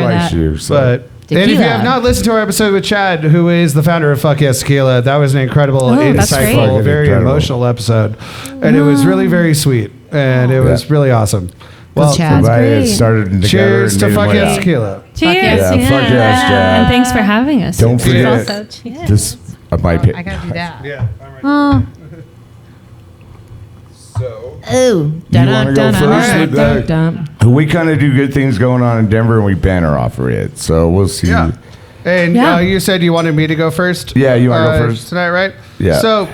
likes you. So. But and if you Tequila. have not listened to our episode with Chad, who is the founder of Fuck Yes Tequila, that was an incredible, that's insightful, great. very Incredible. emotional episode, and it was really very sweet, and it was really awesome. Well, Chad. Everybody great. had started together. cheers and to made Fuck it Yes work. Tequila. Cheers. Yeah, fuck yes, Chad. And thanks for having us. Don't It's forget also- cheers. this. My pick. I gotta do that. Yeah. Oh, Ooh. You wanna go first with that? Dun. We kind of do good things going on in Denver, and we banner offer it. So we'll see. Yeah. And Yeah. you said you wanted me to go first. Yeah, you wanna go first? tonight, right? Yeah. So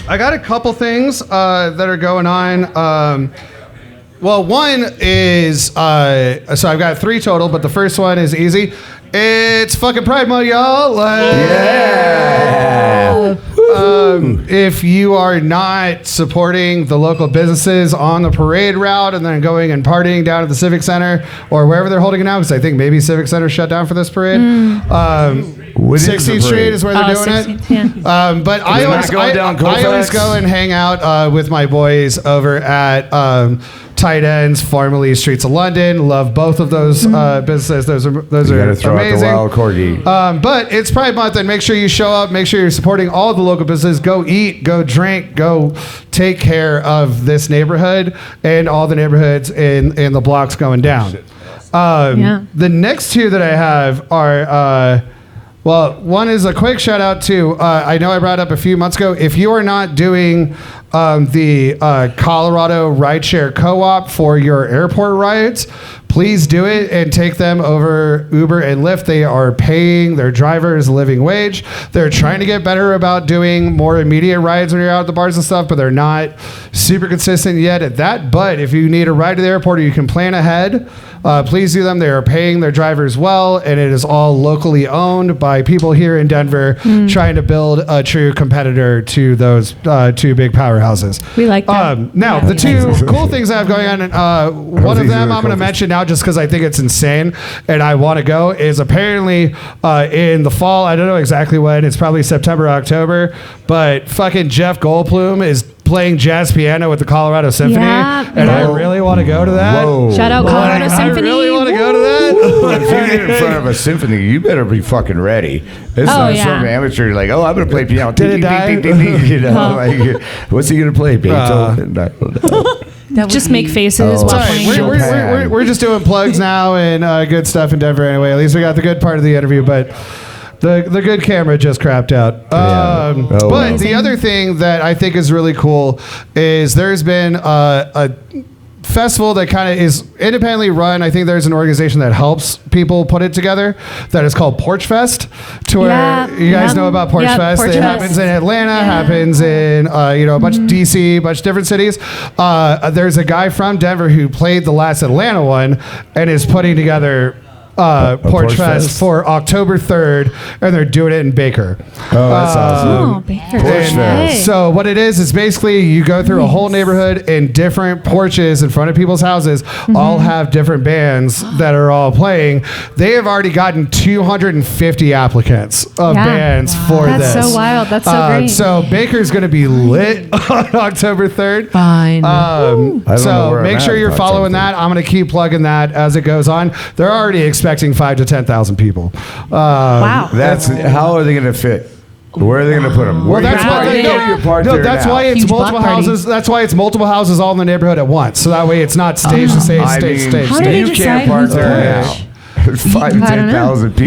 I got a couple things that are going on. Well, one is so I've got 3 total, but the first one is easy. It's fucking Pride Month, y'all. If you are not supporting the local businesses on the parade route and then going and partying down at the Civic Center or wherever they're holding it now, because I think maybe Civic Center shut down for this parade. What is the 16th Street parade? is where they're doing 16th, it. yeah. But it not going down I always Colfax? go and hang out with my boys over at Tight Ends, formerly Streets of London. Love both of those businesses. Those are You got to throw amazing. out the wild corgi. But it's Pride Month, and make sure you show up. Make sure you're supporting all the local businesses. Go eat, go drink, go take care of this neighborhood and all the neighborhoods in the blocks going down. The next two that I have are, one is a quick shout out to, I know I brought up a few months ago, if you are not doing the Colorado Rideshare Co-op for your airport rides, please do it and take them over Uber and Lyft. They are paying their drivers a living wage. They're trying to get better about doing more immediate rides when you're out at the bars and stuff, but they're not super consistent yet at that. But if you need a ride to the airport or you can plan ahead, please do them. They are paying their drivers well, and it is all locally owned by people here in Denver trying to build a true competitor to those two big powerhouses. We like that. Now, the two cool things I have going on, one of them I'm going to mention now just because I think it's insane and I want to go, is apparently in the fall, I don't know exactly when, it's probably September, October, but fucking Jeff Goldblum is playing jazz piano with the Colorado Symphony, and I really want to go to that. Whoa. Shout out Colorado I Symphony. really want to go to that. Well, if you get in front of a symphony, you better be fucking ready. It's not some amateur. You're like, oh, I'm gonna play piano. Did it die? You know, like, what's he gonna play? Beethoven? I don't know. Just make faces while Sorry, playing. we're just doing plugs now and good stuff in Denver anyway. At least we got the good part of the interview, but the good camera just crapped out. But the other thing that I think is really cool is there's been a festival that kind of is independently run. I think there's an organization that helps people put it together that is called Porch Fest, to where you guys know about Porch Fest. Porch It Fest. happens in Atlanta, happens in a bunch of DC, a bunch of different cities. There's a guy from Denver who played the last Atlanta one and is putting together Porch Fest for October 3rd, and they're doing it in Baker. Oh, that's awesome. Oh, Baker. Porch Fest. So what it is basically you go through a whole neighborhood and different porches in front of people's houses all have different bands that are all playing. They have already gotten 250 applicants of bands for That's this. so wild. That's so great. So Baker's going to be lit on October 3rd. Fine. know So where make I'm sure at you're on following October that. I'm going to keep plugging that as it goes on. They're already expecting 5,000 to 10,000 people. Wow. That's how are they gonna fit? Where are they gonna put them? Well, that's why it's Huge multiple block party. houses. That's why it's multiple houses all in the neighborhood at once. So that way it's not stage to stage, I stage, mean, stage, How do stage. they you decide can't park who's there there? now. 5,000 to I don't know. 10,000 people.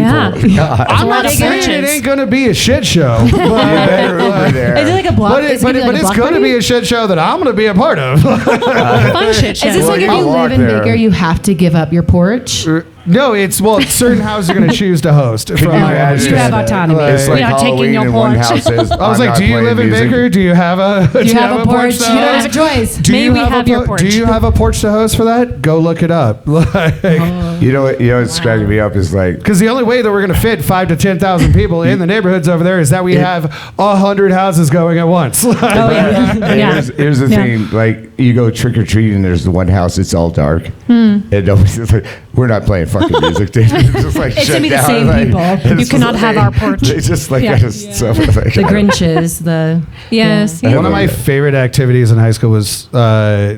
Yeah. God. I'm not of saying it porches. ain't gonna be a shit show, but, Better over there. Is it like a block? but is it gonna be like a it's block going to party? be a shit show that I'm going to be a part of. Fun shit show. Is this like if I'll you walk live in there. Baker, you have to give up your porch? No, certain houses are going to choose to host. From you my imagine? understanding. You have autonomy. It's like We are taking Halloween your and one porch. house says, I was I'm like, not do you playing live in music. Baker? Do you have a Do you have a porch? to You don't have a host? choice. Do May you we have have a your porch? Do you have a porch to host for that? Go look it up. You know what's cracking me up is like, Because the only way that we're going to fit 5,000 to 10,000 people in the neighborhoods over there is that we have 100 houses going at once. Oh, yeah. Yeah. here's the Yeah. thing, like you go trick or treating, there's the one house, it's all dark, and nobody's like, we're not playing fucking music. They just like It's shut gonna be the down, same like, people. it's You just cannot have our porch. They just like Yeah. stuff like The Grinches, the Yes. Yeah. One of my favorite activities in high school was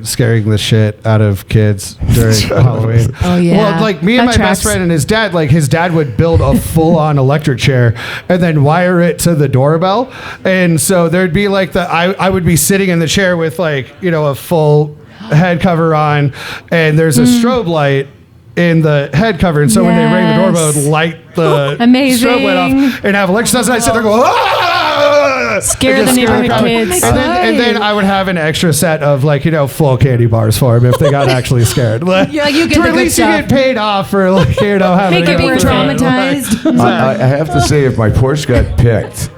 scaring the shit out of kids during Halloween. Oh, yeah. Well, like me and That my tracks. best friend and his dad, like his dad would build a full-on electric chair and then wire it to the doorbell. And so there'd be like I would be sitting in the chair with like, a full head cover on, and there's a strobe light in the head cover, and so when they rang the doorbell, it would light the Amazing. strobe light off and have electricity. And I sit there going, "Ah!" Scare And the just neighborhood crowd. kids. And then I would have an extra set of like, full candy bars for them if they got actually scared. Like, Yeah, you get to the at good least you stuff. get paid off for like, having Make a it good worth time. it. traumatized. I have to say, if my porch got picked,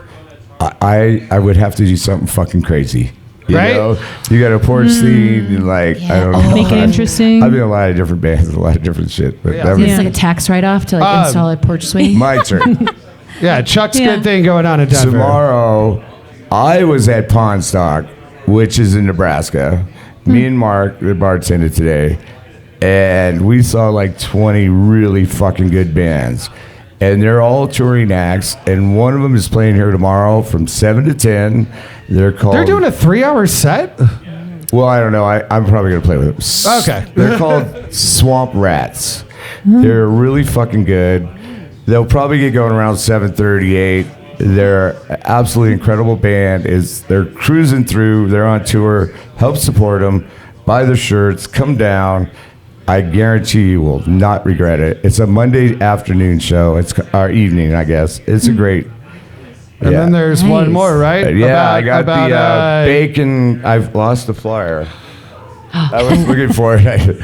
I would have to do something fucking crazy. You Right? know? You got a porch scene, and like, I don't know. Make it interesting. I've been in a lot of different bands, a lot of different shit. But that was It's like a tax write-off to like install a porch swing. my turn. Yeah, Chuck's Yeah. good thing going on in Denver. Tomorrow, I was at Pawn Stock, which is in Nebraska. Me and Mark, the bartender today, and we saw like 20 really fucking good bands. And they're all touring acts, and one of them is playing here tomorrow from 7 to 10. They're called... They're doing a 3-hour set? Well, I don't know. I'm probably gonna play with them. Okay. They're called Swamp Rats. They're really fucking good. They'll probably get going around 7:38. They're absolutely incredible band. They're cruising through. They're on tour. Help support them. Buy their shirts. Come down. I guarantee you will not regret it. It's a Monday afternoon show. It's our evening, I guess. It's a great. And then there's one more, right? I got the bacon. I've lost the flyer. I was looking for it.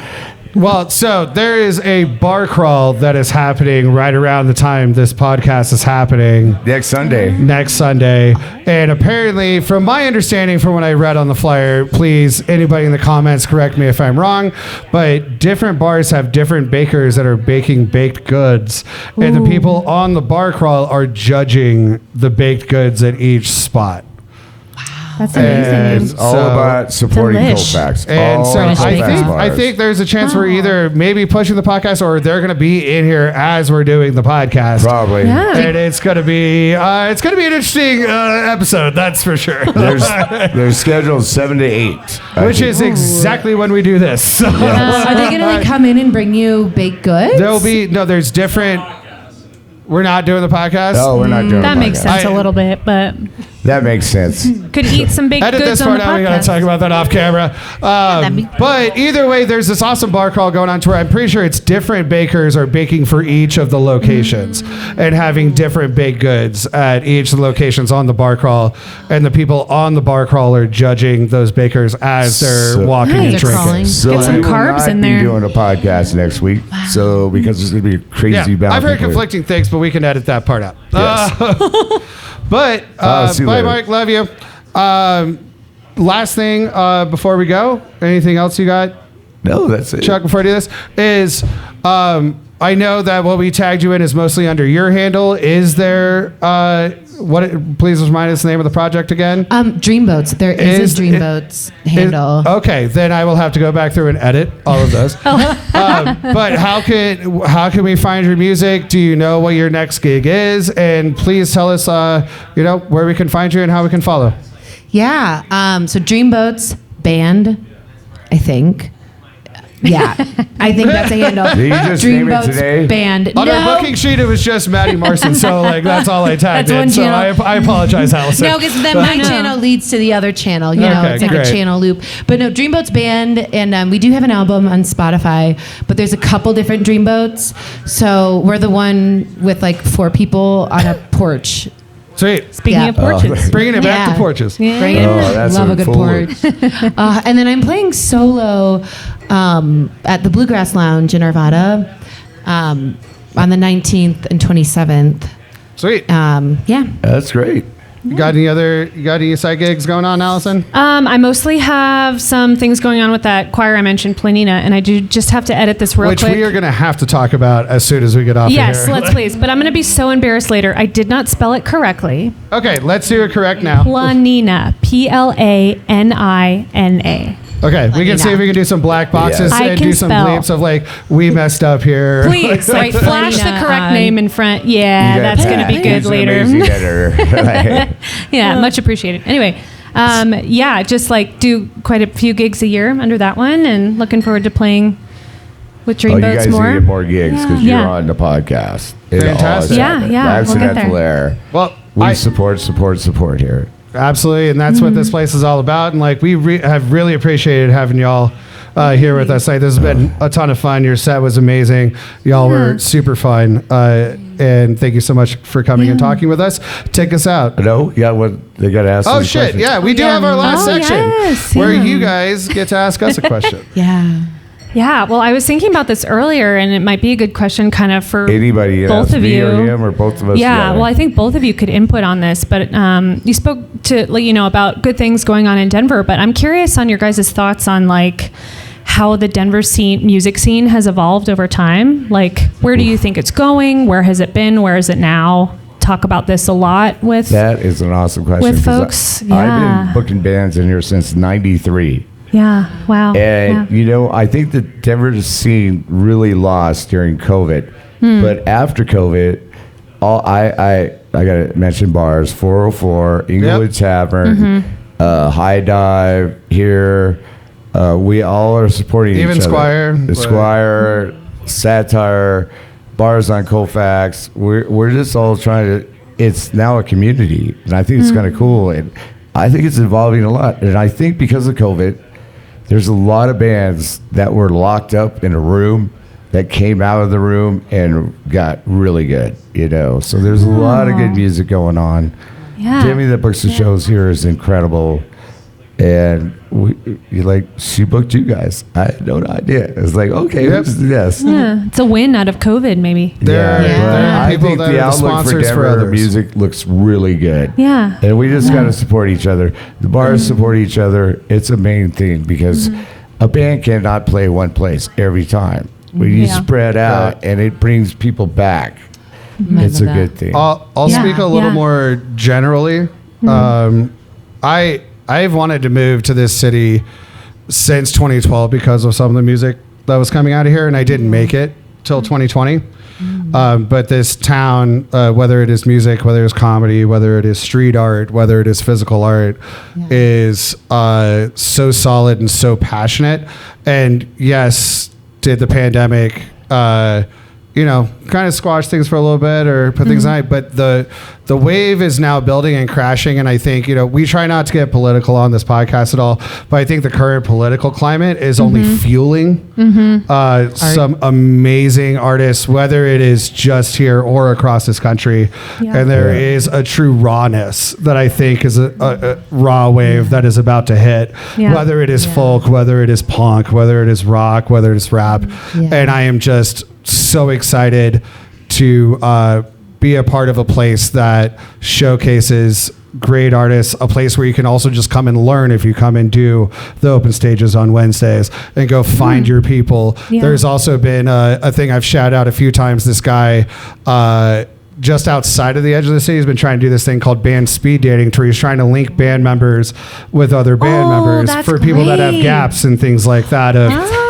Well, so there is a bar crawl that is happening right around the time this podcast is happening. Next Sunday. And apparently, from my understanding from what I read on the flyer, please, anybody in the comments, correct me if I'm wrong, but different bars have different bakers that are baking baked goods. And the people on the bar crawl are judging the baked goods at each spot. That's And amazing. it's all about supporting Delish. Colfax. And All so Colfax I bars. think there's a chance we're either maybe pushing the podcast or they're going to be in here as we're doing the podcast. Probably. Yeah. And it's going to be an interesting episode, that's for sure. They're scheduled 7 to 8. Which is exactly when we do this. So Are they gonna like come in and bring you baked goods? there's different. We're not doing the podcast. No, we're not doing That the makes podcast. sense a little bit, but That makes sense. could eat some baked Edit goods this on part the out. We gotta podcast. talk about that off camera. But either way, there's this awesome bar crawl going on to where I'm pretty sure it's different bakers are baking for each of the locations and having different baked goods at each of the locations on the bar crawl. And the people on the bar crawl are judging those bakers as they're walking and They're drinking. crawling. So Get some we will carbs not in be there. doing a podcast next week. So because there's going to be a crazy Yeah, bounce. I've heard conflicting things, but we can edit that part out. Yes. But see you bye, later. Mark. Love you. Last thing before we go, anything else you got, No, that's it. Chuck? Before I do this, is I know that what we tagged you in is mostly under your handle. Is there please remind us the name of the project again? Dreamboats. There is a Dreamboats handle. Okay, then I will have to go back through and edit all of those. But how can we find your music? Do you know what your next gig is? And please tell us, where we can find you and how we can follow. Yeah. So Dreamboats band, I think. Yeah, I think that's a handle. Did you just name it today? Band. On no. our booking sheet, it was just Maddy Marsan, so that's all I tagged That's in. one So channel. I apologize, Allison. No, because then my channel leads to the other channel. You know, Okay, it's like great. a channel loop. But no, Dreamboats band, and we do have an album on Spotify. But there's a couple different Dreamboats. So we're the one with like 4 people on a porch. Sweet. Speaking Yeah. of porches. Bringing it back Yeah. to porches. Bring it. Oh, that's Love a a good full porch. And then I'm playing solo at the Bluegrass Lounge in Arvada on the 19th and 27th. Sweet. Yeah. That's great. You got any side gigs going on, Allison? I mostly have some things going on with that choir I mentioned, Planina, and I do just have to edit this real Which quick. we are going to have to talk about as soon as we get off Yes, of here. let's please. But I'm going to be so embarrassed later. I did not spell it correctly. Okay, let's do it correct now. Planina. Planina. Okay, we can see if we can do some black boxes I and can do some spell. bleeps of like, we messed up here. Please, like flash the Planina correct on- name in front. Yeah, You got that's that. going to be good He's an later. amazing editor. Yeah, much appreciated. Anyway, yeah, just like do quite a few gigs a year under that one, and looking forward to playing with Oh, you Dreamboats guys more. need to get more gigs because Yeah. you're on the podcast. It Fantastic. all is Yeah, happening. yeah, Laxin we'll get at there. Lair. Well, We support here. absolutely, and that's what this place is all about. And like, we have really appreciated having y'all here with us. Like, this has been a ton of fun. Your set was amazing. Y'all were super fun. And thank you so much for coming and talking with us. Take us out. No, yeah, what they got to ask. Oh us shit! questions. Yeah, we do have our last Oh, section yes, where yeah. you guys get to ask us a question. Yeah. Yeah, well, I was thinking about this earlier, and it might be a good question kind of for Anybody both else, of me you. or him or both of us? Yeah, together? well, I think both of you could input on this, but you spoke to, about good things going on in Denver, but I'm curious on your guys' thoughts on, like, how the Denver music scene has evolved over time. Like, where do you think it's going? Where has it been? Where is it now? Talk about this a lot with... That is an awesome question. With 'cause folks, I've yeah. been booking bands in here since '93. Yeah, wow. And, yeah. I think the Denver scene really lost during COVID. Hmm. But after COVID, I got to mention bars, 404, Inglewood Tavern, Mm-hmm. High Dive here, We all are supporting each other. Even Squire. The Squire, Satire, Bars on Colfax. We're just all trying to. It's now a community, and I think it's kind of cool. And I think it's evolving a lot. And I think because of COVID, there's a lot of bands that were locked up in a room that came out of the room and got really good. So there's a lot of good music going on. Yeah. Jimmy that books the shows here is incredible. And she booked you guys. I had no idea. It's like, okay, yes. Yeah, it's a win out of COVID, maybe. There are I people think that the are the outlook for sponsors for Denver others. music looks really good. Yeah. And we just got to support each other. The bars support each other. It's a main thing because a band cannot play one place every time. When you spread out and it brings people back, it's a good thing. I'll speak a little more generally. I've wanted to move to this city since 2012 because of some of the music that was coming out of here, and I didn't make it till 2020. But this town, whether it is music, whether it's comedy, whether it is street art, whether it is physical art, is so solid and so passionate. And yes, did the pandemic, kind of squash things for a little bit or put things on, but the wave is now building and crashing. And I think, we try not to get political on this podcast at all, but I think the current political climate is only fueling some amazing artists, whether it is just here or across this country. Yeah. And there is a true rawness that I think is a raw wave that is about to hit, whether it is folk, whether it is punk, whether it is rock, whether it is rap. And I am just so excited to be a part of a place that showcases great artists, a place where you can also just come and learn if you come and do the open stages on Wednesdays and go find your people. There's also been a thing I've shouted out a few times. This guy just outside of the edge of the city has been trying to do this thing called band speed dating, where he's trying to link band members with other band members for people that have gaps and things like that.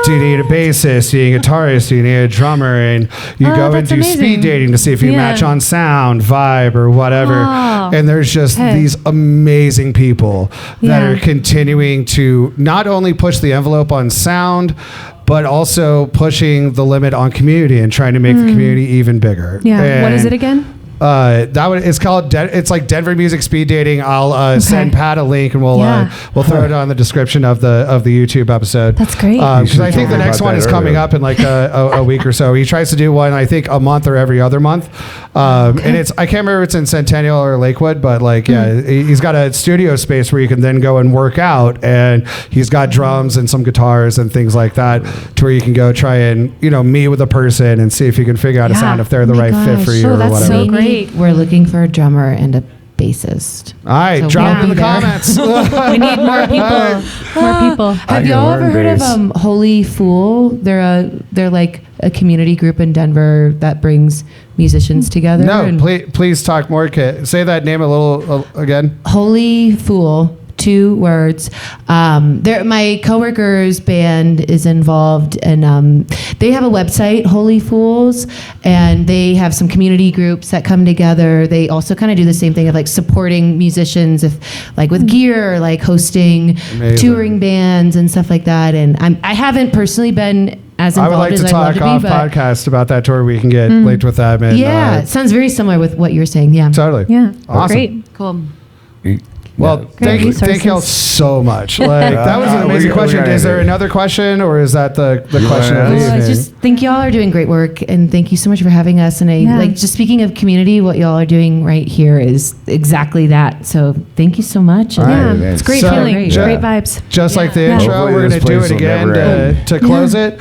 Do you need a bassist? Do you need a guitarist? Do you need a drummer? And you go and do speed dating to see if you match on sound, vibe, or whatever. And there's just these amazing people that are continuing to not only push the envelope on sound, but also pushing the limit on community and trying to make the community even bigger. Yeah. And what is it again? It's called it's like Denver Music Speed Dating. I'll send Pat a link and we'll throw it on the description of the YouTube episode. That's great. Because I think the next one is coming up in like a week or so. He tries to do one, I think, a month or every other month. And I can't remember if it's in Centennial or Lakewood, but he's got a studio space where you can then go and work out, and he's got drums and some guitars and things like that, to where you can go try and meet with a person and see if you can figure out a sound, if they're the right fit for you or whatever. So great. We're looking for a drummer and a bassist. All right, So drop we'll in the be there. comments. We need more people. More people. Have y'all ever heard of Holy Fool? They're like a community group in Denver that brings musicians together. No, please talk more, Kit. Say that name a little again. Holy Fool. 2 words. My coworker's band is involved, and they have a website, Holy Fools, and they have some community groups that come together. They also kind of do the same thing of like supporting musicians, with gear, or like hosting touring bands and stuff like that. And I haven't personally been as involved I would like as to I'd talk love off to be, but podcast about that tour. We can get linked with them. And, it sounds very similar with what you're saying. Yeah. Totally. Yeah. Awesome. Great. Cool. Well, thank y'all so much. That was an amazing question. Is there another question, or is that the question of the evening? I just think y'all are doing great work, and thank you so much for having us. And just speaking of community, what y'all are doing right here is exactly that. So thank you so much. It's great feeling. Great vibes. Just like the intro, Hopefully we're going this to do place it will again never to close it.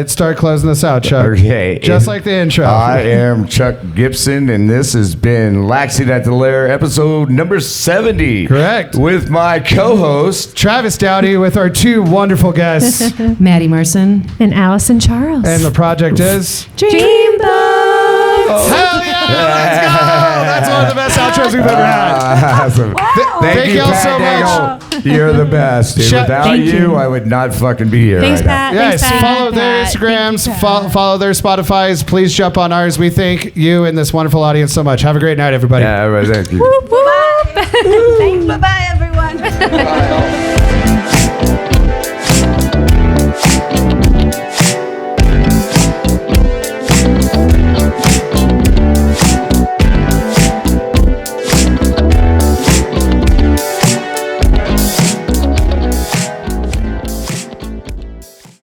Start closing this out, Chuck. Okay. Just like the intro. I am Chuck Gibson, and this has been Laxin at the Lair, episode number 70. Correct. With my co-host, Travis Dowdy, with our 2 wonderful guests. Maddy Marsan. And Allison Charles. And the project is Dreamboats. Hell yeah! Let's go! That's one of the best outros we've ever had. awesome. Thank y'all Pat so Nagel. You're the best. Dude. Without Thank you. I would not fucking be here. Thanks, right Pat. Yes, Thanks, Pat. follow their Instagrams, follow their Spotify's. Please jump on ours. We thank you and this wonderful audience so much. Have a great night, everybody. Yeah, everybody, thank you. Bye. Thanks. Bye-bye, everyone.